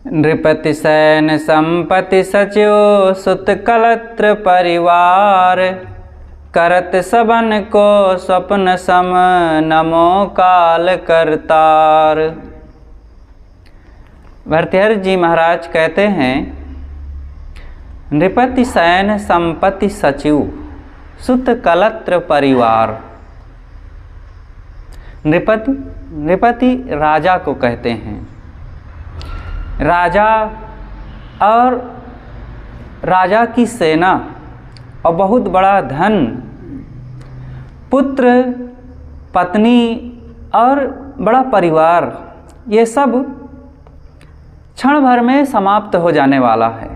नृपति San संपति सचिव सुत कलत्र परिवार, करत सबन को स्वप्न सम नमो काल करतार। भर्तृहरि जी महाराज कहते हैं, नृपति सैन संपति सचिव सुत कलत्र परिवार। नृपति राजा को कहते हैं। राजा और राजा की सेना और बहुत बड़ा धन, पुत्र पत्नी और बड़ा परिवार, ये सब क्षण भर में समाप्त हो जाने वाला है।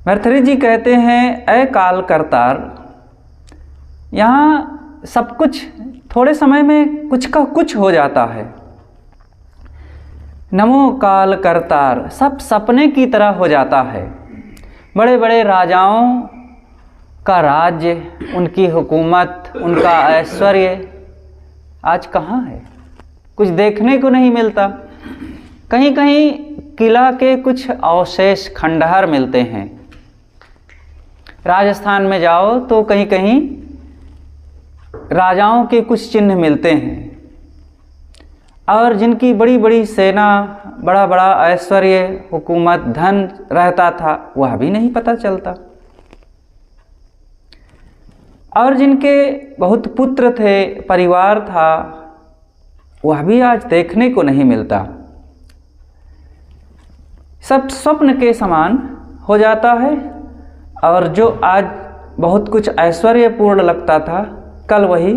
भर्तृहरि जी कहते हैं, ऐ काल करतार, यहाँ सब कुछ थोड़े समय में कुछ का कुछ हो जाता है। नमो काल करतार, सब सपने की तरह हो जाता है। बड़े बड़े राजाओं का राज्य, उनकी हुकूमत, उनका ऐश्वर्य आज कहाँ है? कुछ देखने को नहीं मिलता। कहीं कहीं किला के कुछ अवशेष खंडहर मिलते हैं। राजस्थान में जाओ तो कहीं कहीं राजाओं के कुछ चिन्ह मिलते हैं, और जिनकी बड़ी बड़ी सेना, बड़ा बड़ा ऐश्वर्य, हुकूमत, धन रहता था, वह भी नहीं पता चलता। और जिनके बहुत पुत्र थे, परिवार था, वह भी आज देखने को नहीं मिलता। सब स्वप्न के समान हो जाता है, और जो आज बहुत कुछ ऐश्वर्यपूर्ण लगता था, कल वही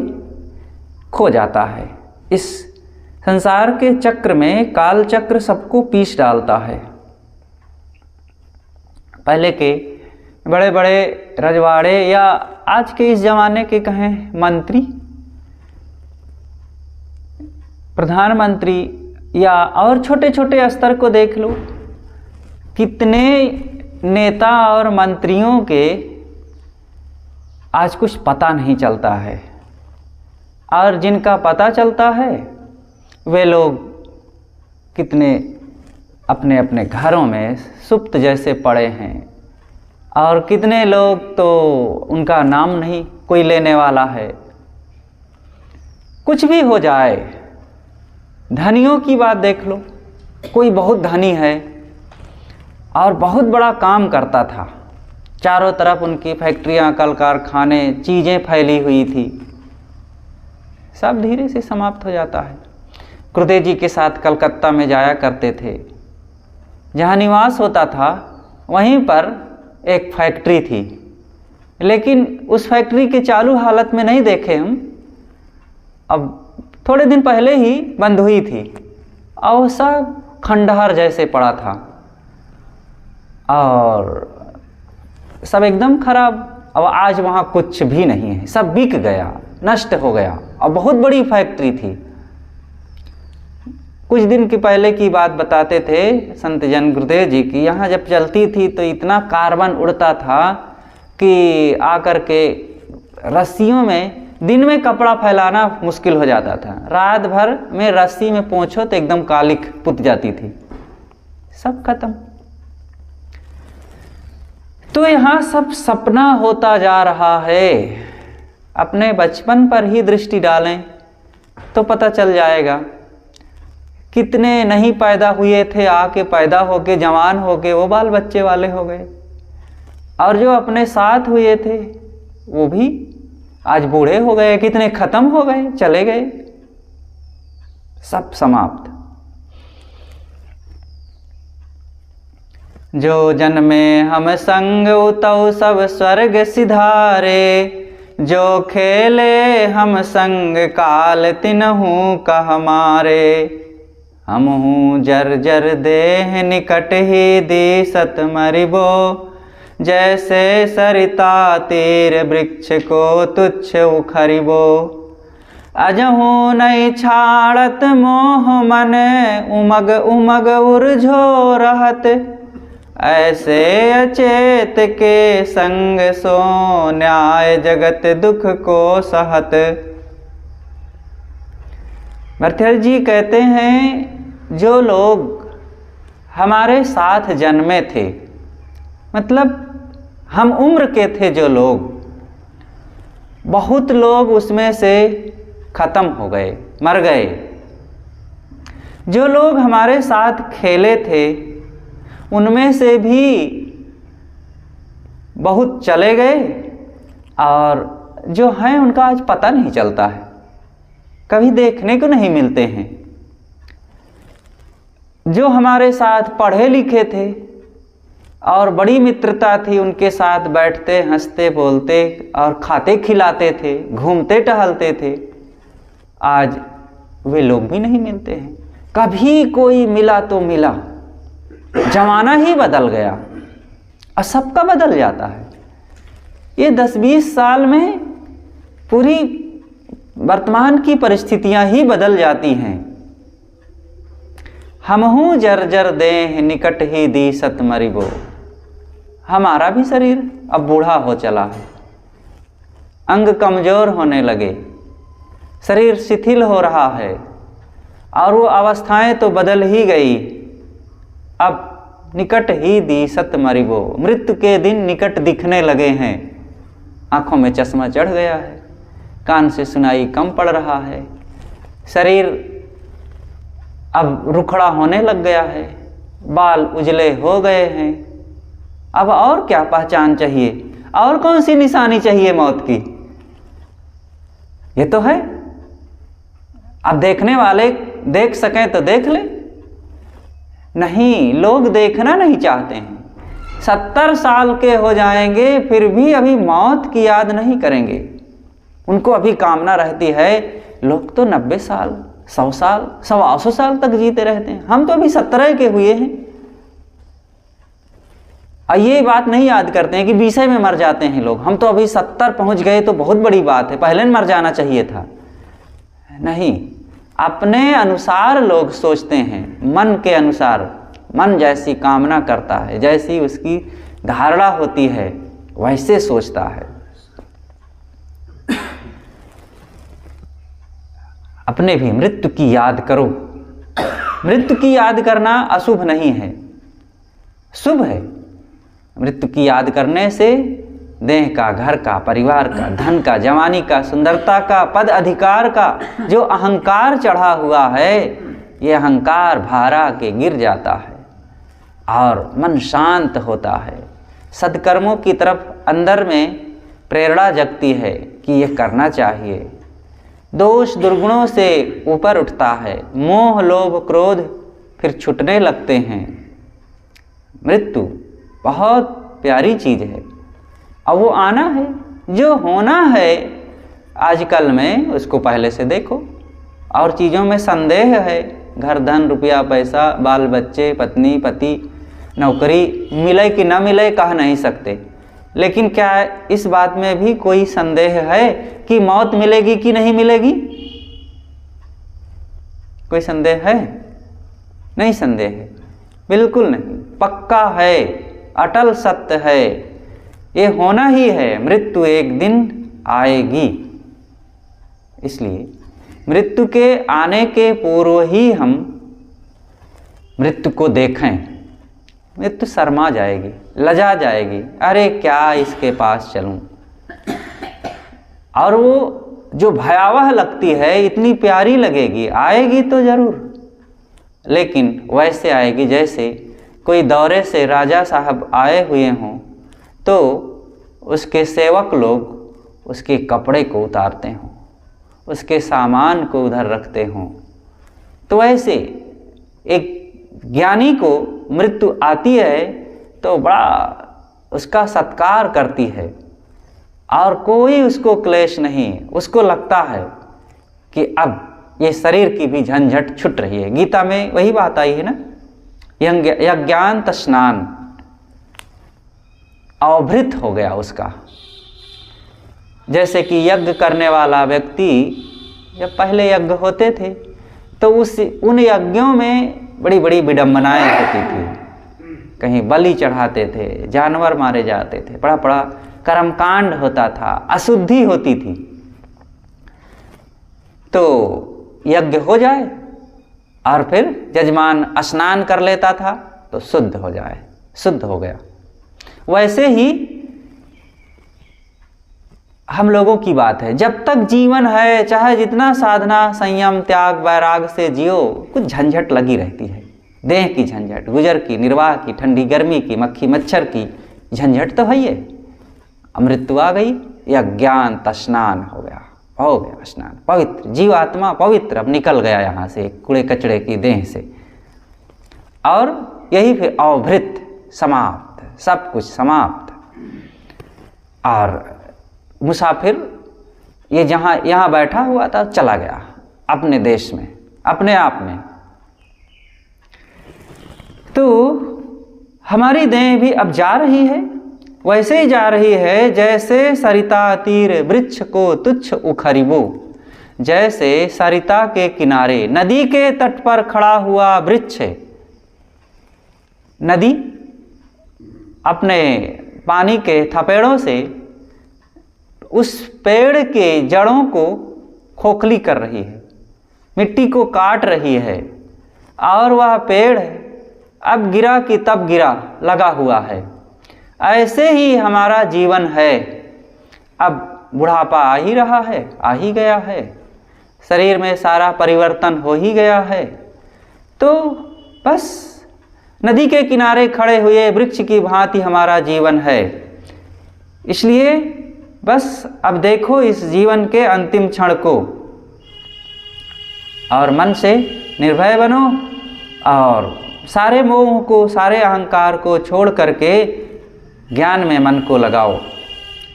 खो जाता है। इस संसार के चक्र में काल चक्र सबको पीस डालता है। पहले के बड़े बड़े रजवाड़े या आज के इस जमाने के कहें मंत्री, प्रधानमंत्री या और छोटे छोटे स्तर को देख लो, कितने नेता और मंत्रियों के आज कुछ पता नहीं चलता है। और जिनका पता चलता है वे लोग कितने अपने अपने घरों में सुप्त जैसे पड़े हैं, और कितने लोग तो उनका नाम नहीं कोई लेने वाला है। कुछ भी हो जाए, धनियों की बात देख लो, कोई बहुत धनी है और बहुत बड़ा काम करता था, चारों तरफ उनकी फैक्ट्रियां, कल कारखाने, चीज़ें फैली हुई थी, सब धीरे से समाप्त हो जाता है। गुरुदेव जी के साथ कलकत्ता में जाया करते थे। जहाँ निवास होता था वहीं पर एक फैक्ट्री थी, लेकिन उस फैक्ट्री के चालू हालत में नहीं देखे हम, अब थोड़े दिन पहले ही बंद हुई थी, और सब खंडहर जैसे पड़ा था और सब एकदम खराब। अब आज वहाँ कुछ भी नहीं है, सब बिक गया, नष्ट हो गया, और बहुत बड़ी फैक्ट्री थी। कुछ दिन के पहले की बात बताते थे संत जन गुरुदेव जी की, यहाँ जब चलती थी तो इतना कार्बन उड़ता था कि आकर के रस्सियों में, दिन में कपड़ा फैलाना मुश्किल हो जाता था, रात भर में रस्सी में पोंछो तो एकदम कालिख पुत जाती थी, सब खत्म। तो यहाँ सब सपना होता जा रहा है। अपने बचपन पर ही दृष्टि डालें तो पता चल जाएगा। कितने नहीं पैदा हुए थे, आके पैदा होके जवान होके वो बाल बच्चे वाले हो गए, और जो अपने साथ हुए थे वो भी आज बूढ़े हो गए, कितने खत्म हो गए, चले गए, सब समाप्त। जो जन्मे हम संग उतौ सब स्वर्ग सिधारे, जो खेले हम संग काल तिनहु कह मारे। हम हूँ जर जर देह निकट ही दिसत मरिबो, जैसे सरिता तीर वृक्ष को तुच्छ उखरिबो। अजहू नहीं छाड़त मोह मन, उमग उमग उर्झो रहत, ऐसे अचेत के संग सो न्याय जगत दुख को सहत। भर्तृहरि जी कहते हैं जो लोग हमारे साथ जन्मे थे, मतलब हम उम्र के थे जो लोग, बहुत लोग उसमें से ख़त्म हो गए, मर गए। जो लोग हमारे साथ खेले थे उनमें से भी बहुत चले गए, और जो हैं उनका आज पता नहीं चलता है, कभी देखने को नहीं मिलते हैं। जो हमारे साथ पढ़े लिखे थे और बड़ी मित्रता थी, उनके साथ बैठते हंसते बोलते और खाते खिलाते थे, घूमते टहलते थे, आज वे लोग भी नहीं मिलते हैं। कभी कोई मिला तो मिला, जमाना ही बदल गया और सबका बदल जाता है। ये 10-20 साल में पूरी वर्तमान की परिस्थितियां ही बदल जाती हैं। हमहू जर्जर देह निकट ही दी सत मरिबो। हमारा भी शरीर अब बूढ़ा हो चला है, अंग कमजोर होने लगे, शरीर शिथिल हो रहा है, और वो अवस्थाएं तो बदल ही गई। अब निकट ही दी सत मरिबो, मृत्यु के दिन निकट दिखने लगे हैं। आंखों में चश्मा चढ़ गया है, कान से सुनाई कम पड़ रहा है, शरीर अब रुखड़ा होने लग गया है, बाल उजले हो गए हैं। अब और क्या पहचान चाहिए, और कौन सी निशानी चाहिए मौत की? ये तो है। अब देखने वाले देख सकें तो देख ले, नहीं, लोग देखना नहीं चाहते हैं। 70 साल के हो जाएंगे फिर भी अभी मौत की याद नहीं करेंगे। उनको अभी कामना रहती है, लोग तो 90 साल 100 साल 125 साल तक जीते रहते हैं, हम तो अभी 17 के हुए हैं। और ये बात नहीं याद करते हैं कि 20 में मर जाते हैं लोग। हम तो अभी 70 पहुंच गए तो बहुत बड़ी बात है, पहले मर जाना चाहिए था। नहीं, अपने अनुसार लोग सोचते हैं, मन के अनुसार। मन जैसी कामना करता है, जैसी उसकी धारणा होती है, वैसे सोचता है। अपने भी मृत्यु की याद करो। मृत्यु की याद करना अशुभ नहीं है, शुभ है। मृत्यु की याद करने से देह का, घर का, परिवार का, धन का, जवानी का, सुंदरता का, पद अधिकार का जो अहंकार चढ़ा हुआ है, ये अहंकार भारा के गिर जाता है और मन शांत होता है। सद्कर्मों की तरफ अंदर में प्रेरणा जगती है कि ये करना चाहिए। दोष दुर्गुणों से ऊपर उठता है, मोह लोभ क्रोध फिर छूटने लगते हैं। मृत्यु बहुत प्यारी चीज़ है, अब वो आना है, जो होना है आजकल में उसको पहले से देखो। और चीज़ों में संदेह है, घर धन रुपया पैसा, बाल बच्चे, पत्नी पति, नौकरी मिले कि ना मिले कह नहीं सकते, लेकिन क्या इस बात में भी कोई संदेह है कि मौत मिलेगी कि नहीं मिलेगी? कोई संदेह है? नहीं संदेह है, बिल्कुल नहीं, पक्का है, अटल सत्य है, ये होना ही है। मृत्यु एक दिन आएगी, इसलिए मृत्यु के आने के पूर्व ही हम मृत्यु को देखें। मृत्यु शर्मा जाएगी, लजा जाएगी, अरे क्या इसके पास चलूं। और वो जो भयावह लगती है, इतनी प्यारी लगेगी, आएगी तो जरूर, लेकिन वैसे आएगी जैसे कोई दौरे से राजा साहब आए हुए हों तो उसके सेवक लोग उसके कपड़े को उतारते हों, उसके सामान को उधर रखते हों। तो ऐसे एक ज्ञानी को मृत्यु आती है तो बड़ा उसका सत्कार करती है और कोई उसको क्लेश नहीं। उसको लगता है कि अब ये शरीर की भी झंझट छूट रही है। गीता में वही बात आई है ना, यज्ञांत स्नान, अवभृत हो गया उसका। जैसे कि यज्ञ करने वाला व्यक्ति, जब पहले यज्ञ होते थे तो उन यज्ञों में बड़ी बड़ी विडंबनाएं होती थी, कहीं बलि चढ़ाते थे, जानवर मारे जाते थे, बड़ा बड़ा कर्मकांड होता था, अशुद्धि होती थी। तो यज्ञ हो जाए और फिर जजमान स्नान कर लेता था तो शुद्ध हो गया। वैसे ही हम लोगों की बात है, जब तक जीवन है चाहे जितना साधना संयम त्याग वैराग से जियो, कुछ झंझट लगी रहती है। देह की झंझट, गुजर की, निर्वाह की, ठंडी गर्मी की, मक्खी मच्छर की झंझट तो है ही। मृत्यु आ गई या ज्ञान स्नान हो गया स्नान, पवित्र जीवात्मा पवित्र अब निकल गया यहाँ से कूड़े कचड़े की देह से। और यही फिर अवभृत समाप्त, सब कुछ समाप्त। और मुसाफिर ये यहाँ बैठा हुआ था, चला गया अपने देश में, अपने आप में। तो हमारी देह भी अब जा रही है, वैसे ही जा रही है जैसे सरिता तीर वृक्ष को तुच्छ उखरिबो। जैसे सरिता के किनारे, नदी के तट पर खड़ा हुआ वृक्ष है। नदी अपने पानी के थपेड़ों से उस पेड़ के जड़ों को खोखली कर रही है, मिट्टी को काट रही है, और वह पेड़ अब गिरा कि तब गिरा लगा हुआ है। ऐसे ही हमारा जीवन है। अब बुढ़ापा आ ही रहा है, आ ही गया है, शरीर में सारा परिवर्तन हो ही गया है। तो बस नदी के किनारे खड़े हुए वृक्ष की भांति हमारा जीवन है। इसलिए बस अब देखो इस जीवन के अंतिम क्षण को, और मन से निर्भय बनो, और सारे मोह को, सारे अहंकार को छोड़ करके ज्ञान में मन को लगाओ।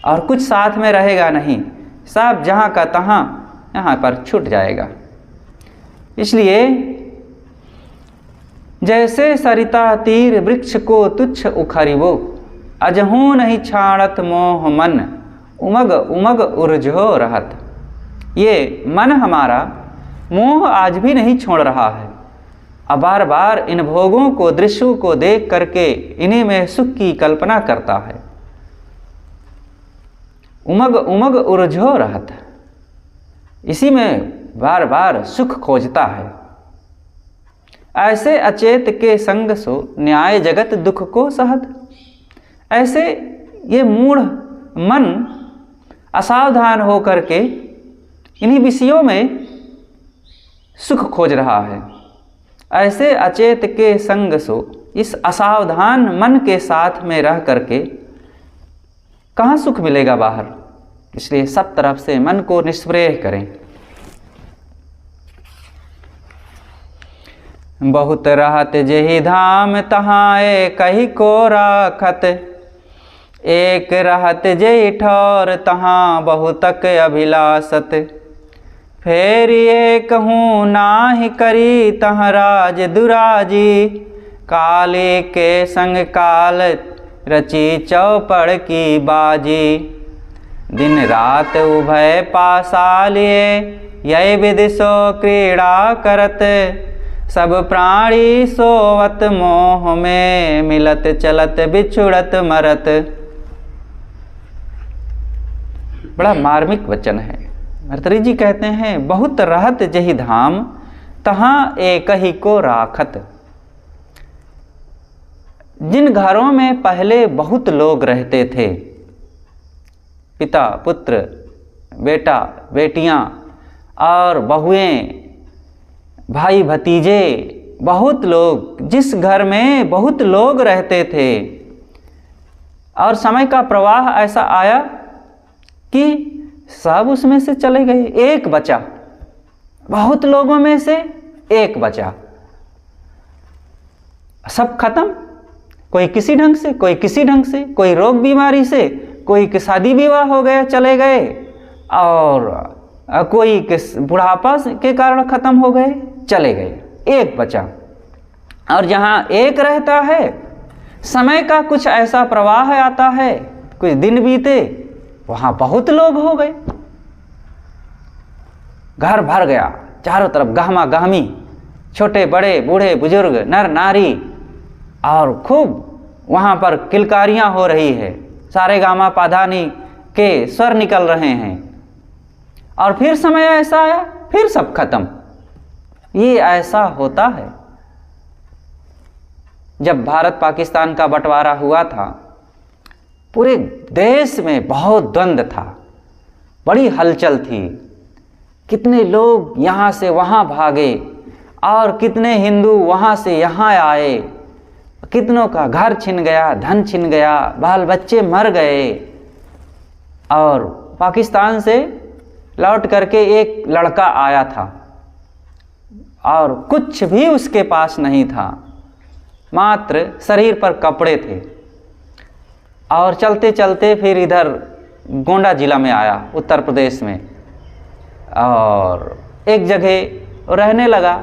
और कुछ साथ में रहेगा नहीं, सब जहाँ का तहाँ यहाँ पर छूट जाएगा। इसलिए जैसे सरिता तीर वृक्ष को तुच्छ उखरिबो, अजहू नहीं छाड़त मोह मन, उमग उमग उर्झो रहत। ये मन हमारा मोह आज भी नहीं छोड़ रहा है, अब बार बार इन भोगों को, दृश्यों को देख करके इन्हीं में सुख की कल्पना करता है। उमग उमग उर्झो रहत, इसी में बार बार सुख खोजता है। ऐसे अचेत के संग सो न्याय जगत दुख को सहत। ऐसे ये मूढ़ मन असावधान हो करके इन्हीं विषयों में सुख खोज रहा है। ऐसे अचेत के संग सो, इस असावधान मन के साथ में रह करके कहाँ सुख मिलेगा बाहर। इसलिए सब तरफ से मन को निष्प्रय करें। बहुत रहत जेहि धाम तहाँ कही को राखत, एक रहत जेहि ठौर तहाँ बहुतक अभिलाषत। फेर ये कहूँ नाहि करी तहाँ राज दुराजी, काले के संग काल रची चौपड़ की बाजी। दिन रात उभय पासा लिए, यह विधि सो क्रीड़ा करत। सब प्राणी सोवत मोह में, मिलत चलत बिछुड़त मरत। बड़ा मार्मिक वचन है। भर्तृहरि जी कहते हैं, बहुत रहत जहि धाम तहाँ एक ही को राखत। जिन घरों में पहले बहुत लोग रहते थे, पिता पुत्र, बेटा बेटियां और बहुएं, भाई भतीजे, बहुत लोग, जिस घर में बहुत लोग रहते थे, और समय का प्रवाह ऐसा आया कि सब उसमें से चले गए, एक बचा। बहुत लोगों में से एक बचा, सब खत्म। कोई किसी ढंग से, कोई किसी ढंग से, कोई रोग बीमारी से, कोई के शादी विवाह हो गया चले गए, और कोई के बुढ़ापा के कारण खत्म हो गए चले गए, एक बचा। और जहाँ एक रहता है, समय का कुछ ऐसा प्रवाह आता है, कुछ दिन बीते, वहाँ बहुत लोग हो गए, घर भर गया, चारों तरफ गहमा गहमी, छोटे बड़े बूढ़े बुजुर्ग नर नारी, और खूब वहाँ पर किलकारियाँ हो रही है, सारे गामा पाधानी के स्वर निकल रहे हैं। और फिर समय ऐसा आया, फिर सब खत्म। ये ऐसा होता है। जब भारत पाकिस्तान का बंटवारा हुआ था, पूरे देश में बहुत द्वंद्व था, बड़ी हलचल थी। कितने लोग यहाँ से वहाँ भागे और कितने हिंदू वहाँ से यहाँ आए, कितनों का घर छिन गया, धन छिन गया, बाल बच्चे मर गए। और पाकिस्तान से लौट करके एक लड़का आया था और कुछ भी उसके पास नहीं था, मात्र शरीर पर कपड़े थे। और चलते चलते फिर इधर गोंडा जिला में आया, उत्तर प्रदेश में, और एक जगह रहने लगा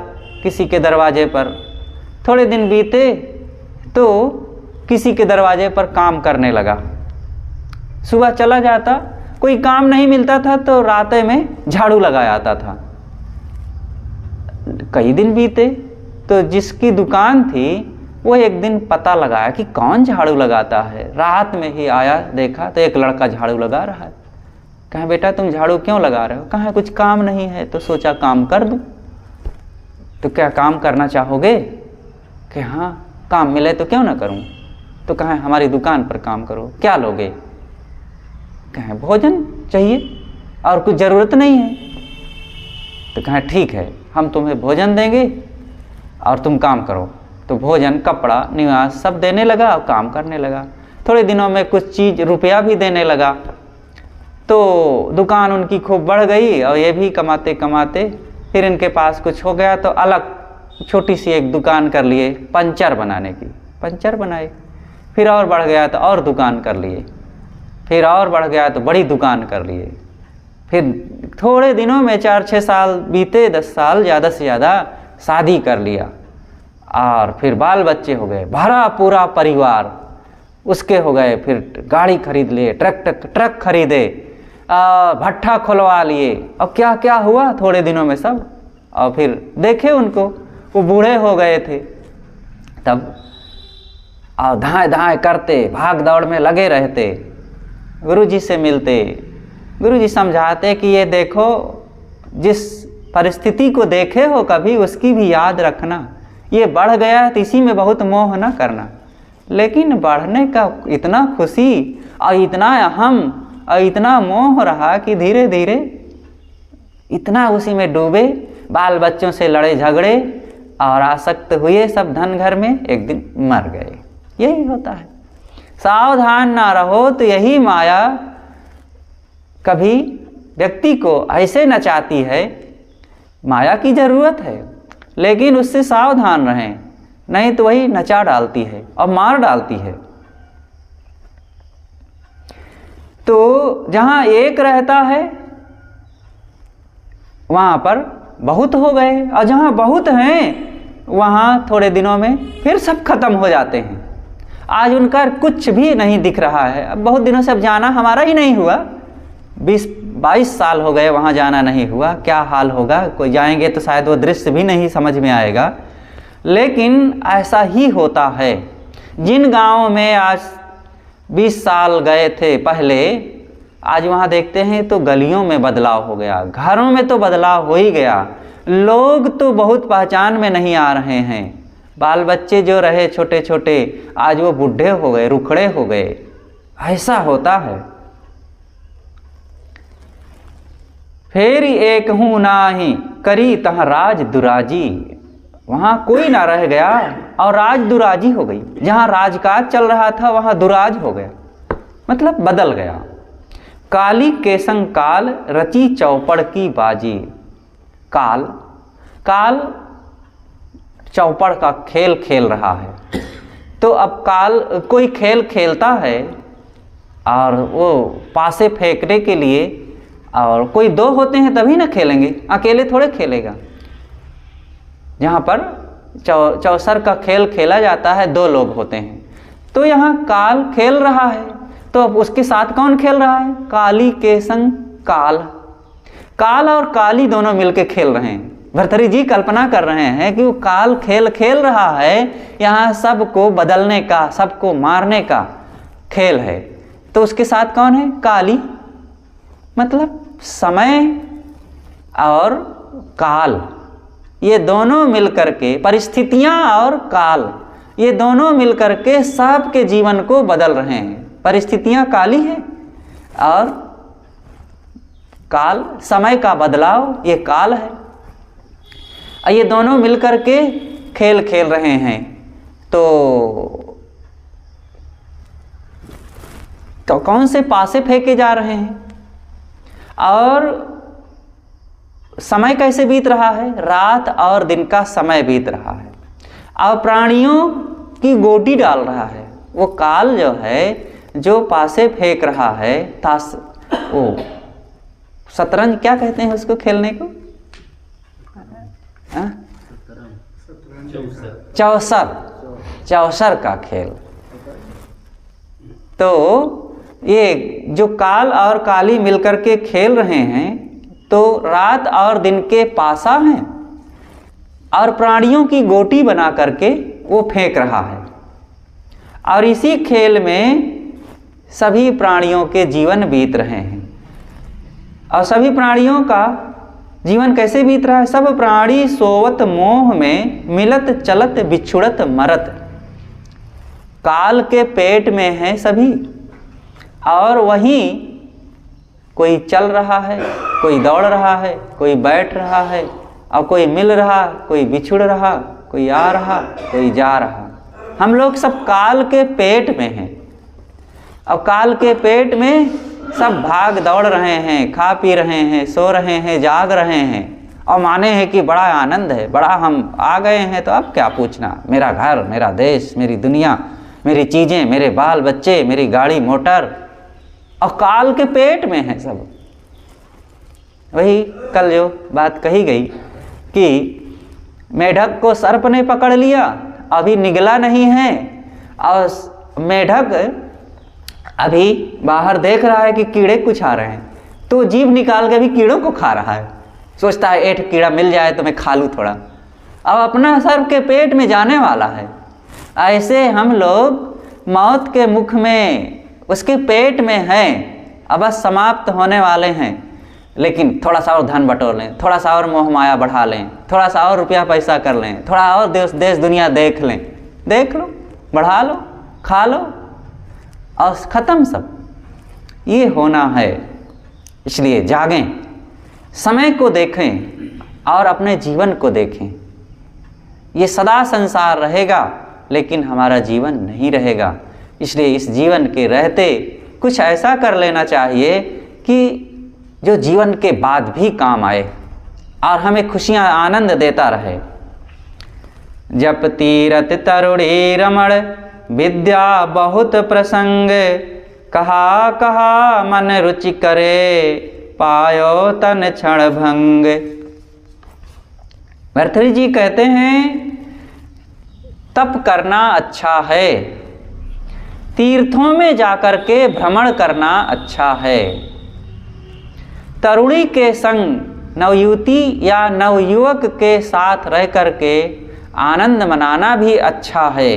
किसी के दरवाजे पर। थोड़े दिन बीते तो किसी के दरवाजे पर काम करने लगा। सुबह चला जाता, कोई काम नहीं मिलता था तो रात में झाड़ू लगा आता था। कई दिन बीते तो जिसकी दुकान थी वो एक दिन पता लगाया कि कौन झाड़ू लगाता है। रात में ही आया, देखा तो एक लड़का झाड़ू लगा रहा है। कहा, बेटा तुम झाड़ू क्यों लगा रहे हो? कहा, कुछ काम नहीं है तो सोचा काम कर दूं। तो क्या काम करना चाहोगे? कि हाँ, काम मिले तो क्यों ना करूं। तो कहा, हमारी दुकान पर काम करो। क्या लोगे? कहें, भोजन चाहिए और कुछ ज़रूरत नहीं है। तो कहें, ठीक है, हम तुम्हें भोजन देंगे और तुम काम करो। तो भोजन, कपड़ा, निवास सब देने लगा और काम करने लगा। थोड़े दिनों में कुछ चीज़, रुपया भी देने लगा। तो दुकान उनकी खूब बढ़ गई और ये भी कमाते कमाते फिर इनके पास कुछ हो गया तो अलग छोटी सी एक दुकान कर लिए पंचर बनाने की। पंचर बनाए, फिर और बढ़ गया तो और दुकान कर लिए, फिर और बढ़ गया तो बड़ी दुकान कर लिए। फिर थोड़े दिनों में 4-6 साल बीते, 10 साल ज़्यादा से ज़्यादा, शादी कर लिया और फिर बाल बच्चे हो गए, भरा पूरा परिवार उसके हो गए। फिर गाड़ी खरीद लिए, ट्रक खरीदे, भट्ठा खुलवा लिए। अब क्या क्या हुआ थोड़े दिनों में सब। और फिर देखे उनको, वो बूढ़े हो गए थे तब, और धाए धाए करते, भाग दौड़ में लगे रहते। गुरुजी से मिलते, गुरुजी समझाते कि ये देखो, जिस परिस्थिति को देखे हो कभी उसकी भी याद रखना। ये बढ़ गया तो इसी में बहुत मोह न करना। लेकिन बढ़ने का इतना खुशी और इतना अहम और इतना मोह रहा कि धीरे धीरे इतना उसी में डूबे, बाल बच्चों से लड़े झगड़े और आसक्त हुए सब धन घर में, एक दिन मर गए। यही होता है। सावधान ना रहो तो यही माया कभी व्यक्ति को ऐसे नचाती है। माया की जरूरत है लेकिन उससे सावधान रहें, नहीं तो वही नचा डालती है और मार डालती है। तो जहाँ एक रहता है वहाँ पर बहुत हो गए, और जहाँ बहुत हैं वहाँ थोड़े दिनों में फिर सब खत्म हो जाते हैं। आज उनका कुछ भी नहीं दिख रहा है। अब बहुत दिनों से अब जाना हमारा ही नहीं हुआ, 20-22 साल हो गए वहाँ जाना नहीं हुआ। क्या हाल होगा, कोई जाएंगे तो शायद वो दृश्य भी नहीं समझ में आएगा। लेकिन ऐसा ही होता है। जिन गाँवों में आज 20 साल गए थे पहले, आज वहाँ देखते हैं तो गलियों में बदलाव हो गया, घरों में तो बदलाव हो ही गया, लोग तो बहुत पहचान में नहीं आ रहे हैं। बाल बच्चे जो रहे छोटे छोटे, आज वो बूढ़े हो गए, रुखड़े हो गए। ऐसा होता है। फिर एक हूँ नाही करी तहाँ राज दुराजी, वहाँ कोई ना रह गया और राज दुराजी हो गई। जहाँ राजकाज चल रहा था वहाँ दुराज हो गया, मतलब बदल गया। काली केसंग काल रची चौपड़ की बाजी। काल चौपड़ का खेल खेल रहा है। तो अब काल कोई खेल खेलता है और वो पासे फेंकने के लिए, और कोई दो होते हैं तभी ना खेलेंगे, अकेले थोड़े खेलेगा। जहाँ पर चौसर का खेल खेला जाता है 2 लोग होते हैं। तो यहाँ काल खेल रहा है, तो अब उसके साथ कौन खेल रहा है? काली के संग काल। काल और काली दोनों मिलके खेल रहे हैं। भर्तृहरि जी कल्पना कर रहे हैं कि वो काल खेल खेल रहा है, यहाँ सबको बदलने का, सबको मारने का खेल है। तो उसके साथ कौन है? काली, मतलब समय और काल, ये दोनों मिलकर के, परिस्थितियां और काल, ये दोनों मिलकर के सबके जीवन को बदल रहे हैं। परिस्थितियां काली है और काल, समय का बदलाव, ये काल है। और ये दोनों मिलकर के खेल खेल रहे हैं। तो कौन से पासे फेंके जा रहे हैं और समय कैसे बीत रहा है? रात और दिन का समय बीत रहा है और प्राणियों की गोटी डाल रहा है। वो काल जो है, जो पासे फेंक रहा है, ताश, वो शतरंज क्या कहते हैं उसको खेलने को? चौसर का खेल। तो ये जो काल और काली मिलकर के खेल रहे हैं, तो रात और दिन के पासा हैं और प्राणियों की गोटी बना करके वो फेंक रहा है। और इसी खेल में सभी प्राणियों के जीवन बीत रहे हैं। और सभी प्राणियों का जीवन कैसे बीत रहा है? सब प्राणी सोवत मोह में, मिलत चलत बिछुड़त मरत। काल के पेट में हैं सभी, और वहीं कोई चल रहा है, कोई दौड़ रहा है, कोई बैठ रहा है, और कोई मिल रहा, कोई बिछुड़ रहा, कोई आ रहा, कोई जा रहा। हम लोग सब काल के पेट में हैं। अब काल के पेट में सब भाग दौड़ रहे हैं, खा पी रहे हैं, सो रहे हैं, जाग रहे हैं, और माने हैं कि बड़ा आनंद है, बड़ा हम आ गए हैं, तो अब क्या पूछना, मेरा घर, मेरा देश, मेरी दुनिया, मेरी चीज़ें, मेरे बाल बच्चे, मेरी गाड़ी मोटर, और काल के पेट में है सब। वही कल जो बात कही गई कि मेढक को सर्प ने पकड़ लिया, अभी निगला नहीं है, और मेढक अभी बाहर देख रहा है कि कीड़े कुछ आ रहे हैं, तो जीभ निकाल के भी कीड़ों को खा रहा है। सोचता है एक कीड़ा मिल जाए तो मैं खा लूँ थोड़ा, अब अपना सर्प के पेट में जाने वाला है। ऐसे हम लोग मौत के मुख में, उसके पेट में हैं, अब बस समाप्त होने वाले हैं। लेकिन थोड़ा सा और धन बटोर लें, थोड़ा सा और मोह माया बढ़ा लें, थोड़ा सा और रुपया पैसा कर लें, थोड़ा और देश दुनिया देख लें, देख लो, बढ़ा लो, खा लो, और ख़त्म सब। ये होना है। इसलिए जागें, समय को देखें और अपने जीवन को देखें। ये सदा संसार रहेगा, लेकिन हमारा जीवन नहीं रहेगा। इसलिए इस जीवन के रहते कुछ ऐसा कर लेना चाहिए कि जो जीवन के बाद भी काम आए और हमें खुशियां, आनंद देता रहे। जप तीरथ तरुणी रमण, विद्या बहुत प्रसंग, कहा कहा मन रुचि करे, पायो तन क्षण भंग। भर्तृहरि जी कहते हैं तप करना अच्छा है, तीर्थों में जाकर के भ्रमण करना अच्छा है, तरुणी के संग, नवयुवती या नवयुवक के साथ रह करके आनंद मनाना भी अच्छा है,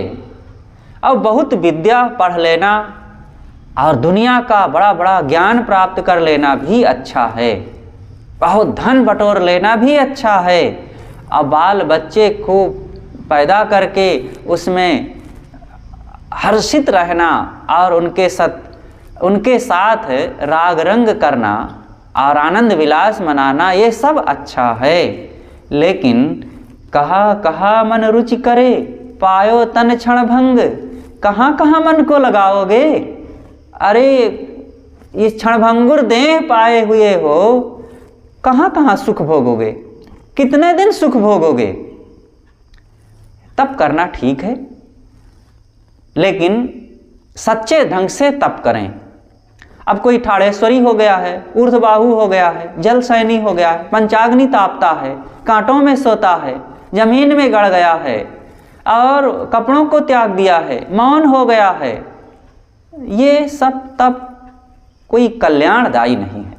और बहुत विद्या पढ़ लेना और दुनिया का बड़ा बड़ा ज्ञान प्राप्त कर लेना भी अच्छा है, बहुत धन बटोर लेना भी अच्छा है, और बाल बच्चे को पैदा करके उसमें हर्षित रहना और उनके साथ राग रंग करना और आनंद विलास मनाना, ये सब अच्छा है। लेकिन कहा कहा मन रुचि करे, पायो तन क्षण भंग। कहाँ कहाँ मन को लगाओगे? अरे इस क्षणभंगुर देह पाए हुए हो, कहाँ कहाँ सुख भोगोगे? कितने दिन सुख भोगोगे? तप करना ठीक है, लेकिन सच्चे ढंग से तप करें। अब कोई ठाड़ेश्वरी हो गया है, ऊर्ध्वबाहु हो गया है, जल सैनी हो गया है, पंचाग्नि तापता है, कांटों में सोता है, जमीन में गड़ गया है और कपड़ों को त्याग दिया है, मौन हो गया है, ये सब तप कोई कल्याणदायी नहीं है,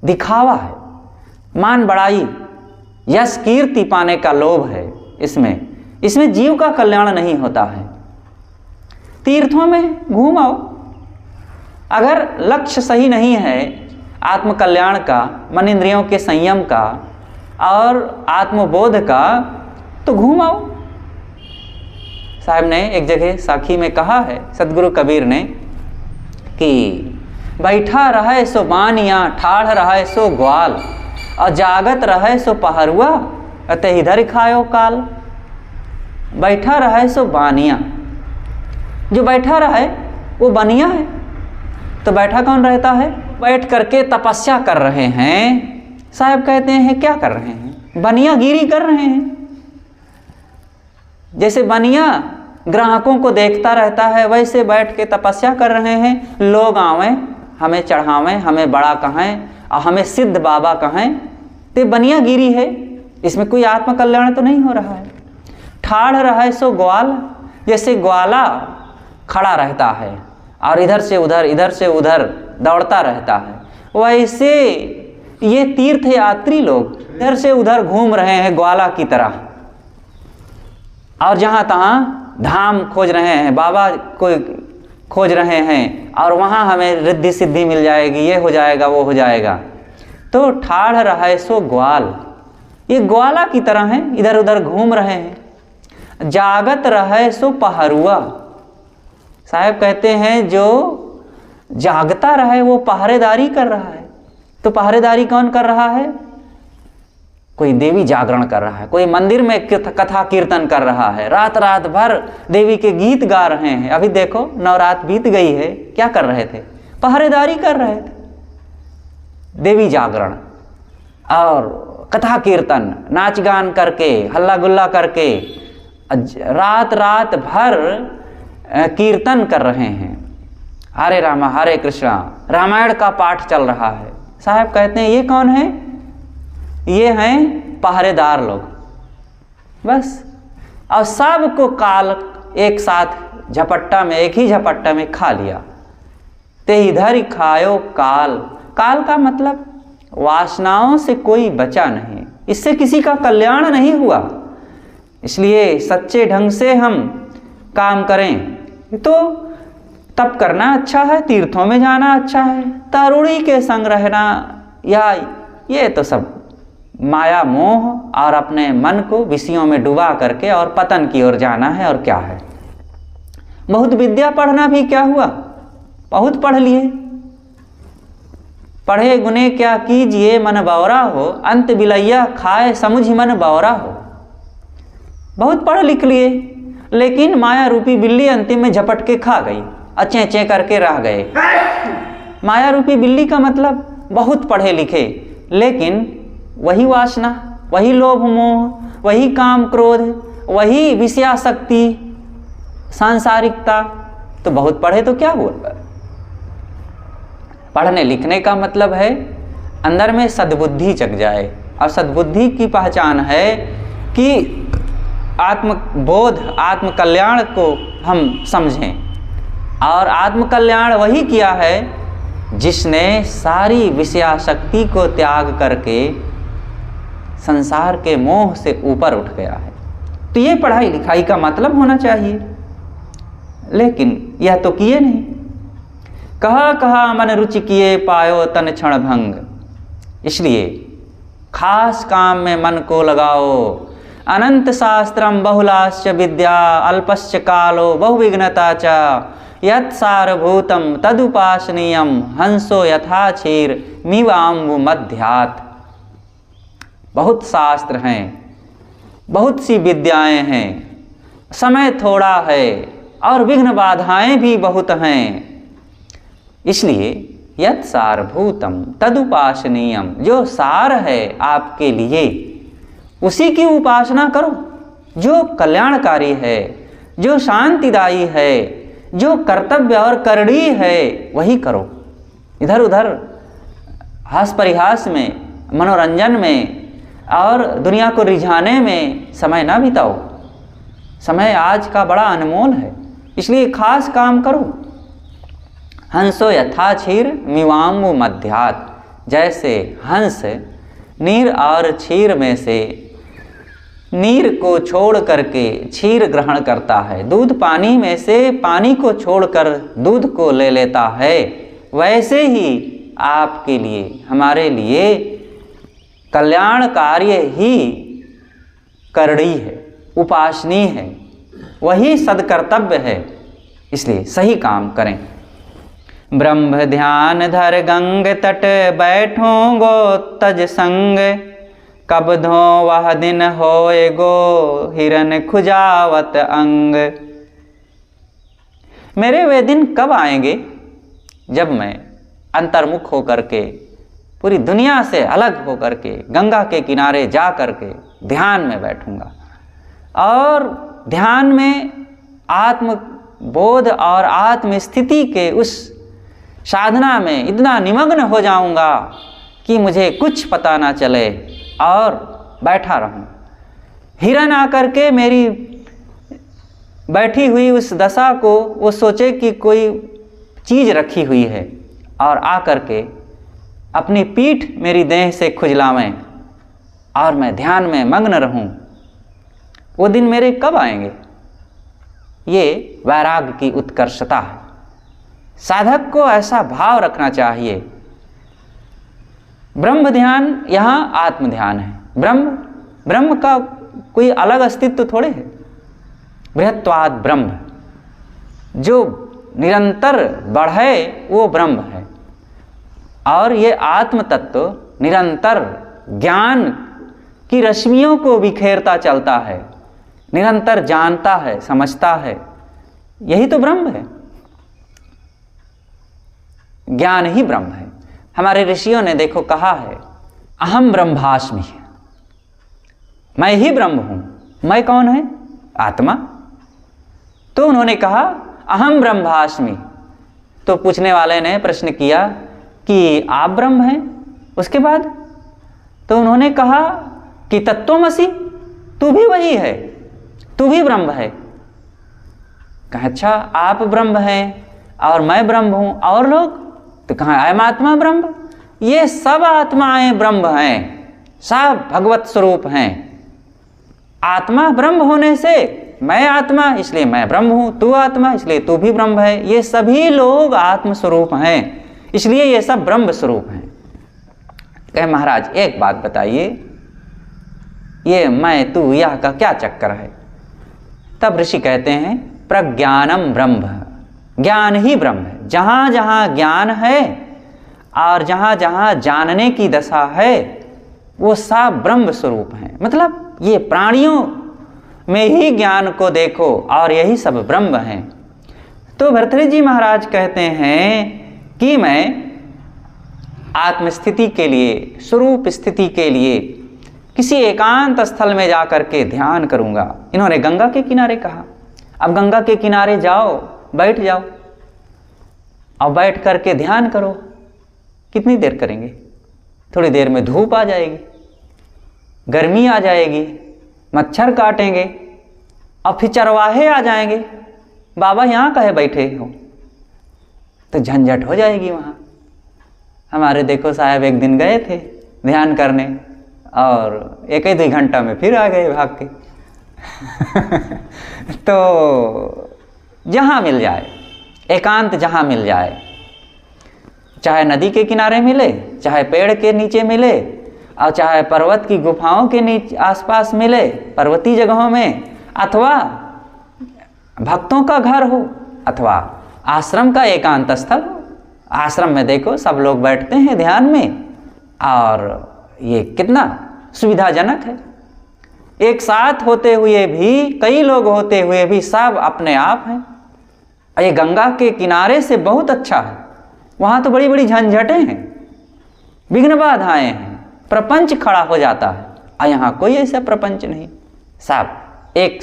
दिखावा है, मान बढ़ाई, यश कीर्ति पाने का लोभ है। इसमें जीव का कल्याण नहीं होता है। तीर्थों में घूम आओ, अगर लक्ष्य सही नहीं है आत्मकल्याण का, मन इंद्रियों के संयम का, और आत्मबोध का, तो घूम आओ। साहब ने एक जगह साखी में कहा है, सदगुरु कबीर ने, कि बैठा रहे सो बानिया, ठाढ़ रहे सो ग्वाल, और जागत रहे सो पहरुआ, अतः इधर खायो काल। बैठा रहे सो बानिया, जो बैठा रहे वो बनिया है। तो बैठा कौन रहता है? बैठ करके तपस्या कर रहे हैं। साहब कहते हैं क्या कर रहे हैं? बनिया गिरी कर रहे हैं। जैसे बनिया ग्राहकों को देखता रहता है, वैसे बैठ के तपस्या कर रहे हैं। लोग आवें, हमें चढ़ावें, हमें बड़ा कहें और हमें सिद्ध बाबा कहें, तो बनिया गिरी है। इसमें कोई आत्मकल्याण तो नहीं हो रहा है। ठाढ़ रहे सो ग्वाल, जैसे ग्वाला खड़ा रहता है और इधर से उधर दौड़ता रहता है, वैसे ये तीर्थ यात्री लोग इधर से उधर घूम रहे हैं ग्वाला की तरह, और जहाँ तहाँ धाम खोज रहे हैं, बाबा को खोज रहे हैं, और वहाँ हमें रिद्धि सिद्धि मिल जाएगी, ये हो जाएगा, वो हो जाएगा। तो ठाढ़ रहे सो ग्वाल, ये ग्वाला की तरह हैं, इधर उधर घूम रहे हैं। जागत रहे सो पहरुआ, साहब कहते हैं जो जागता रहे वो पहरेदारी कर रहा है। तो पहरेदारी कौन कर रहा है? कोई देवी जागरण कर रहा है, कोई मंदिर में कथा कीर्तन कर रहा है, रात रात भर देवी के गीत गा रहे हैं। अभी देखो नवरात बीत गई है, क्या कर रहे थे? पहरेदारी कर रहे थे। देवी जागरण और कथा कीर्तन, नाच गान करके, हल्ला गुल्ला करके रात रात भर कीर्तन कर रहे हैं। हरे रामा हरे कृष्णा, रामायण का पाठ चल रहा है। साहब कहते हैं ये कौन है? ये हैं पहरेदार लोग, बस। और सबको काल एक साथ झपट्टा में, एक ही झपट्टा में खा लिया। ते इधर ही खायो काल। काल का मतलब वासनाओं से कोई बचा नहीं, इससे किसी का कल्याण नहीं हुआ। इसलिए सच्चे ढंग से हम काम करें तो तप करना अच्छा है, तीर्थों में जाना अच्छा है, तरुणी के संग रहना, या ये तो सब माया मोह और अपने मन को विषयों में डुबा करके और पतन की ओर जाना है। और क्या है? बहुत विद्या पढ़ना भी क्या हुआ? बहुत पढ़ लिए, पढ़े गुने क्या कीजिए मन बौरा हो, अंत बिलैया खाए समुझ मन बौरा हो। बहुत पढ़ लिख लिए, लेकिन माया रूपी बिल्ली अंतिम में झपट के खा गई, अचे चे करके रह गए। माया रूपी बिल्ली का मतलब बहुत पढ़े लिखे, लेकिन वही वासना, वही लोभ मोह, वही काम क्रोध, वही विषयासक्ति, सांसारिकता। तो बहुत पढ़े तो क्या हुआ? पढ़ने लिखने का मतलब है अंदर में सद्बुद्धि जग जाए, और सद्बुद्धि की पहचान है कि आत्मबोध, आत्मकल्याण को हम समझें। और आत्मकल्याण वही किया है जिसने सारी विषयासक्ति को त्याग करके संसार के मोह से ऊपर उठ गया है। तो ये पढ़ाई लिखाई का मतलब होना चाहिए, लेकिन यह तो किए नहीं। कहा कहा मन रुचि किए पायो तन क्षण भंग। इसलिए खास काम में मन को लगाओ। अनंत शास्त्रम बहुलाश्च विद्या अल्पश्च कालो बहुविघ्नता च यत् सारभूतम तदुपासनीयम हंसो यथा क्षीर मीवाम्बु मध्यात्। बहुत शास्त्र हैं, बहुत सी विद्याएं हैं, समय थोड़ा है और विघ्न बाधाएं भी बहुत हैं। इसलिए यत् सारभूतम तदुपासनीयम, जो सार है आपके लिए उसी की उपासना करो। जो कल्याणकारी है, जो शांतिदायी है, जो कर्तव्य और करणीय है, वही करो। इधर उधर हास परिहास में, मनोरंजन में और दुनिया को रिझाने में समय ना बिताओ। समय आज का बड़ा अनमोल है, इसलिए खास काम करो। हंसो यथा क्षीर मीवाम्बु मध्यात्। जैसे हंस नीर और क्षीर में से नीर को छोड़ करके क्षीर ग्रहण करता है, दूध पानी में से पानी को छोड़कर दूध को ले लेता है, वैसे ही आपके लिए, हमारे लिए कल्याण कार्य ही करणी है, उपासनीय है, वही सदकर्तव्य है। इसलिए सही काम करें। ब्रह्म ध्यान धर गंग तट, बैठो गो तज संग, कब धो वह दिन होए गो, हिरन खुजावत अंग। मेरे वे दिन कब आएंगे जब मैं अंतर्मुख होकर के, पूरी दुनिया से अलग होकर के, गंगा के किनारे जा कर के ध्यान में बैठूंगा और ध्यान में आत्म बोध और आत्म स्थिति के उस साधना में इतना निमग्न हो जाऊंगा कि मुझे कुछ पता ना चले और बैठा रहूं। हिरन आकर के मेरी बैठी हुई उस दशा को वो सोचे कि कोई चीज़ रखी हुई है और आकर के अपनी पीठ मेरी देह से खुजलावें और मैं ध्यान में मग्न रहूं। वो दिन मेरे कब आएंगे? ये वैराग्य की उत्कर्षता है। साधक को ऐसा भाव रखना चाहिए। ब्रह्म ध्यान यहाँ आत्म ध्यान है। ब्रह्म का कोई अलग अस्तित्व थोड़े है। बृहत्वाद ब्रह्म, जो निरंतर बढ़े वो ब्रह्म है। और ये आत्म तत्व निरंतर ज्ञान की रश्मियों को बिखेरता चलता है, निरंतर जानता है, समझता है। यही तो ब्रह्म है। ज्ञान ही ब्रह्म है। हमारे ऋषियों ने देखो कहा है, अहम ब्रह्मास्मि, मैं ही ब्रह्म हूं। मैं कौन है? आत्मा। तो उन्होंने कहा अहम ब्रह्मास्मि। तो पूछने वाले ने प्रश्न किया कि आप ब्रह्म हैं? उसके बाद तो उन्होंने कहा कि तत्त्वमसि, तू भी वही है, तू भी ब्रह्म है। कहा अच्छा, आप ब्रह्म हैं और मैं ब्रह्म हूं, और लोग? तो कहा अयम आत्मा ब्रह्म। ये सब आत्माएं ब्रह्म हैं, सब भगवत स्वरूप हैं। आत्मा ब्रह्म होने से मैं आत्मा, इसलिए मैं ब्रह्म हूं, तू आत्मा, इसलिए तू भी ब्रह्म है। ये सभी लोग आत्म स्वरूप हैं, इसलिए ये सब ब्रह्म स्वरूप हैं। कहे महाराज एक बात बताइए, ये मैं तू यह का क्या चक्कर है? तब ऋषि कहते हैं प्रज्ञानम ब्रह्म, ज्ञान ही ब्रह्म है। जहाँ जहाँ ज्ञान है और जहाँ जहाँ जानने की दशा है वो सब ब्रह्म स्वरूप हैं। मतलब ये प्राणियों में ही ज्ञान को देखो और यही सब ब्रह्म हैं। तो भर्तृहरि जी महाराज कहते हैं कि मैं आत्मस्थिति के लिए, स्वरूप स्थिति के लिए किसी एकांत स्थल में जा कर के ध्यान करूंगा। इन्होंने गंगा के किनारे कहा। अब गंगा के किनारे जाओ, बैठ जाओ और बैठ कर के ध्यान करो। कितनी देर करेंगे? थोड़ी देर में धूप आ जाएगी, गर्मी आ जाएगी, मच्छर काटेंगे और फिर चरवाहे आ जाएंगे, बाबा यहाँ काहे बैठे हो? तो झंझट हो जाएगी वहाँ। हमारे देखो साहब एक दिन गए थे ध्यान करने और एक ही 2 घंटा में फिर आ गए भाग के। तो जहाँ मिल जाए, एकांत जहाँ मिल जाए, चाहे नदी के किनारे मिले, चाहे पेड़ के नीचे मिले और चाहे पर्वत की गुफाओं के नीचे आसपास मिले, पर्वतीय जगहों में, अथवा भक्तों का घर हो, अथवा आश्रम का एकांत स्थल हो। आश्रम में देखो सब लोग बैठते हैं ध्यान में और ये कितना सुविधाजनक है। एक साथ होते हुए भी, कई लोग होते हुए भी सब अपने आप हैं। ये गंगा के किनारे से बहुत अच्छा है। वहाँ तो बड़ी बड़ी झंझटें हैं, विघ्न बाधाएं हैं, प्रपंच खड़ा हो जाता है। और यहाँ कोई ऐसा प्रपंच नहीं। सब एक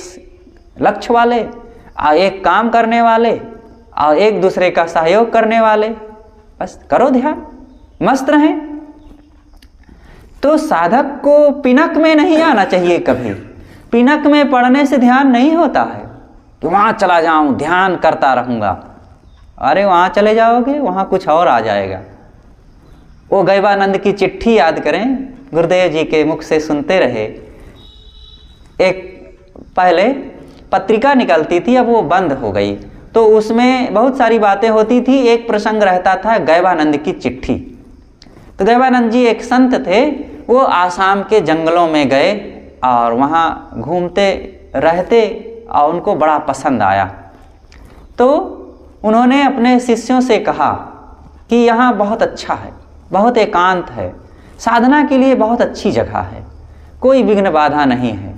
लक्ष्य वाले और एक काम करने वाले और एक दूसरे का सहयोग करने वाले। बस करो ध्यान, मस्त रहें। तो साधक को पिनक में नहीं आना चाहिए कभी। पिनक में पढ़ने से ध्यान नहीं होता है कि वहाँ चला जाऊँ ध्यान करता रहूँगा। अरे वहाँ चले जाओगे, वहाँ कुछ और आ जाएगा। वो गैवानंद की चिट्ठी याद करें, गुरुदेव जी के मुख से सुनते रहे। एक पहले पत्रिका निकलती थी, अब वो बंद हो गई। तो उसमें बहुत सारी बातें होती थी। एक प्रसंग रहता था गैवानंद की चिट्ठी। तो गैवानंद जी एक संत थे, वो आसाम के जंगलों में गए और वहाँ घूमते रहते और उनको बड़ा पसंद आया। तो उन्होंने अपने शिष्यों से कहा कि यहाँ बहुत अच्छा है, बहुत एकांत है, साधना के लिए बहुत अच्छी जगह है, कोई विघ्न बाधा नहीं है,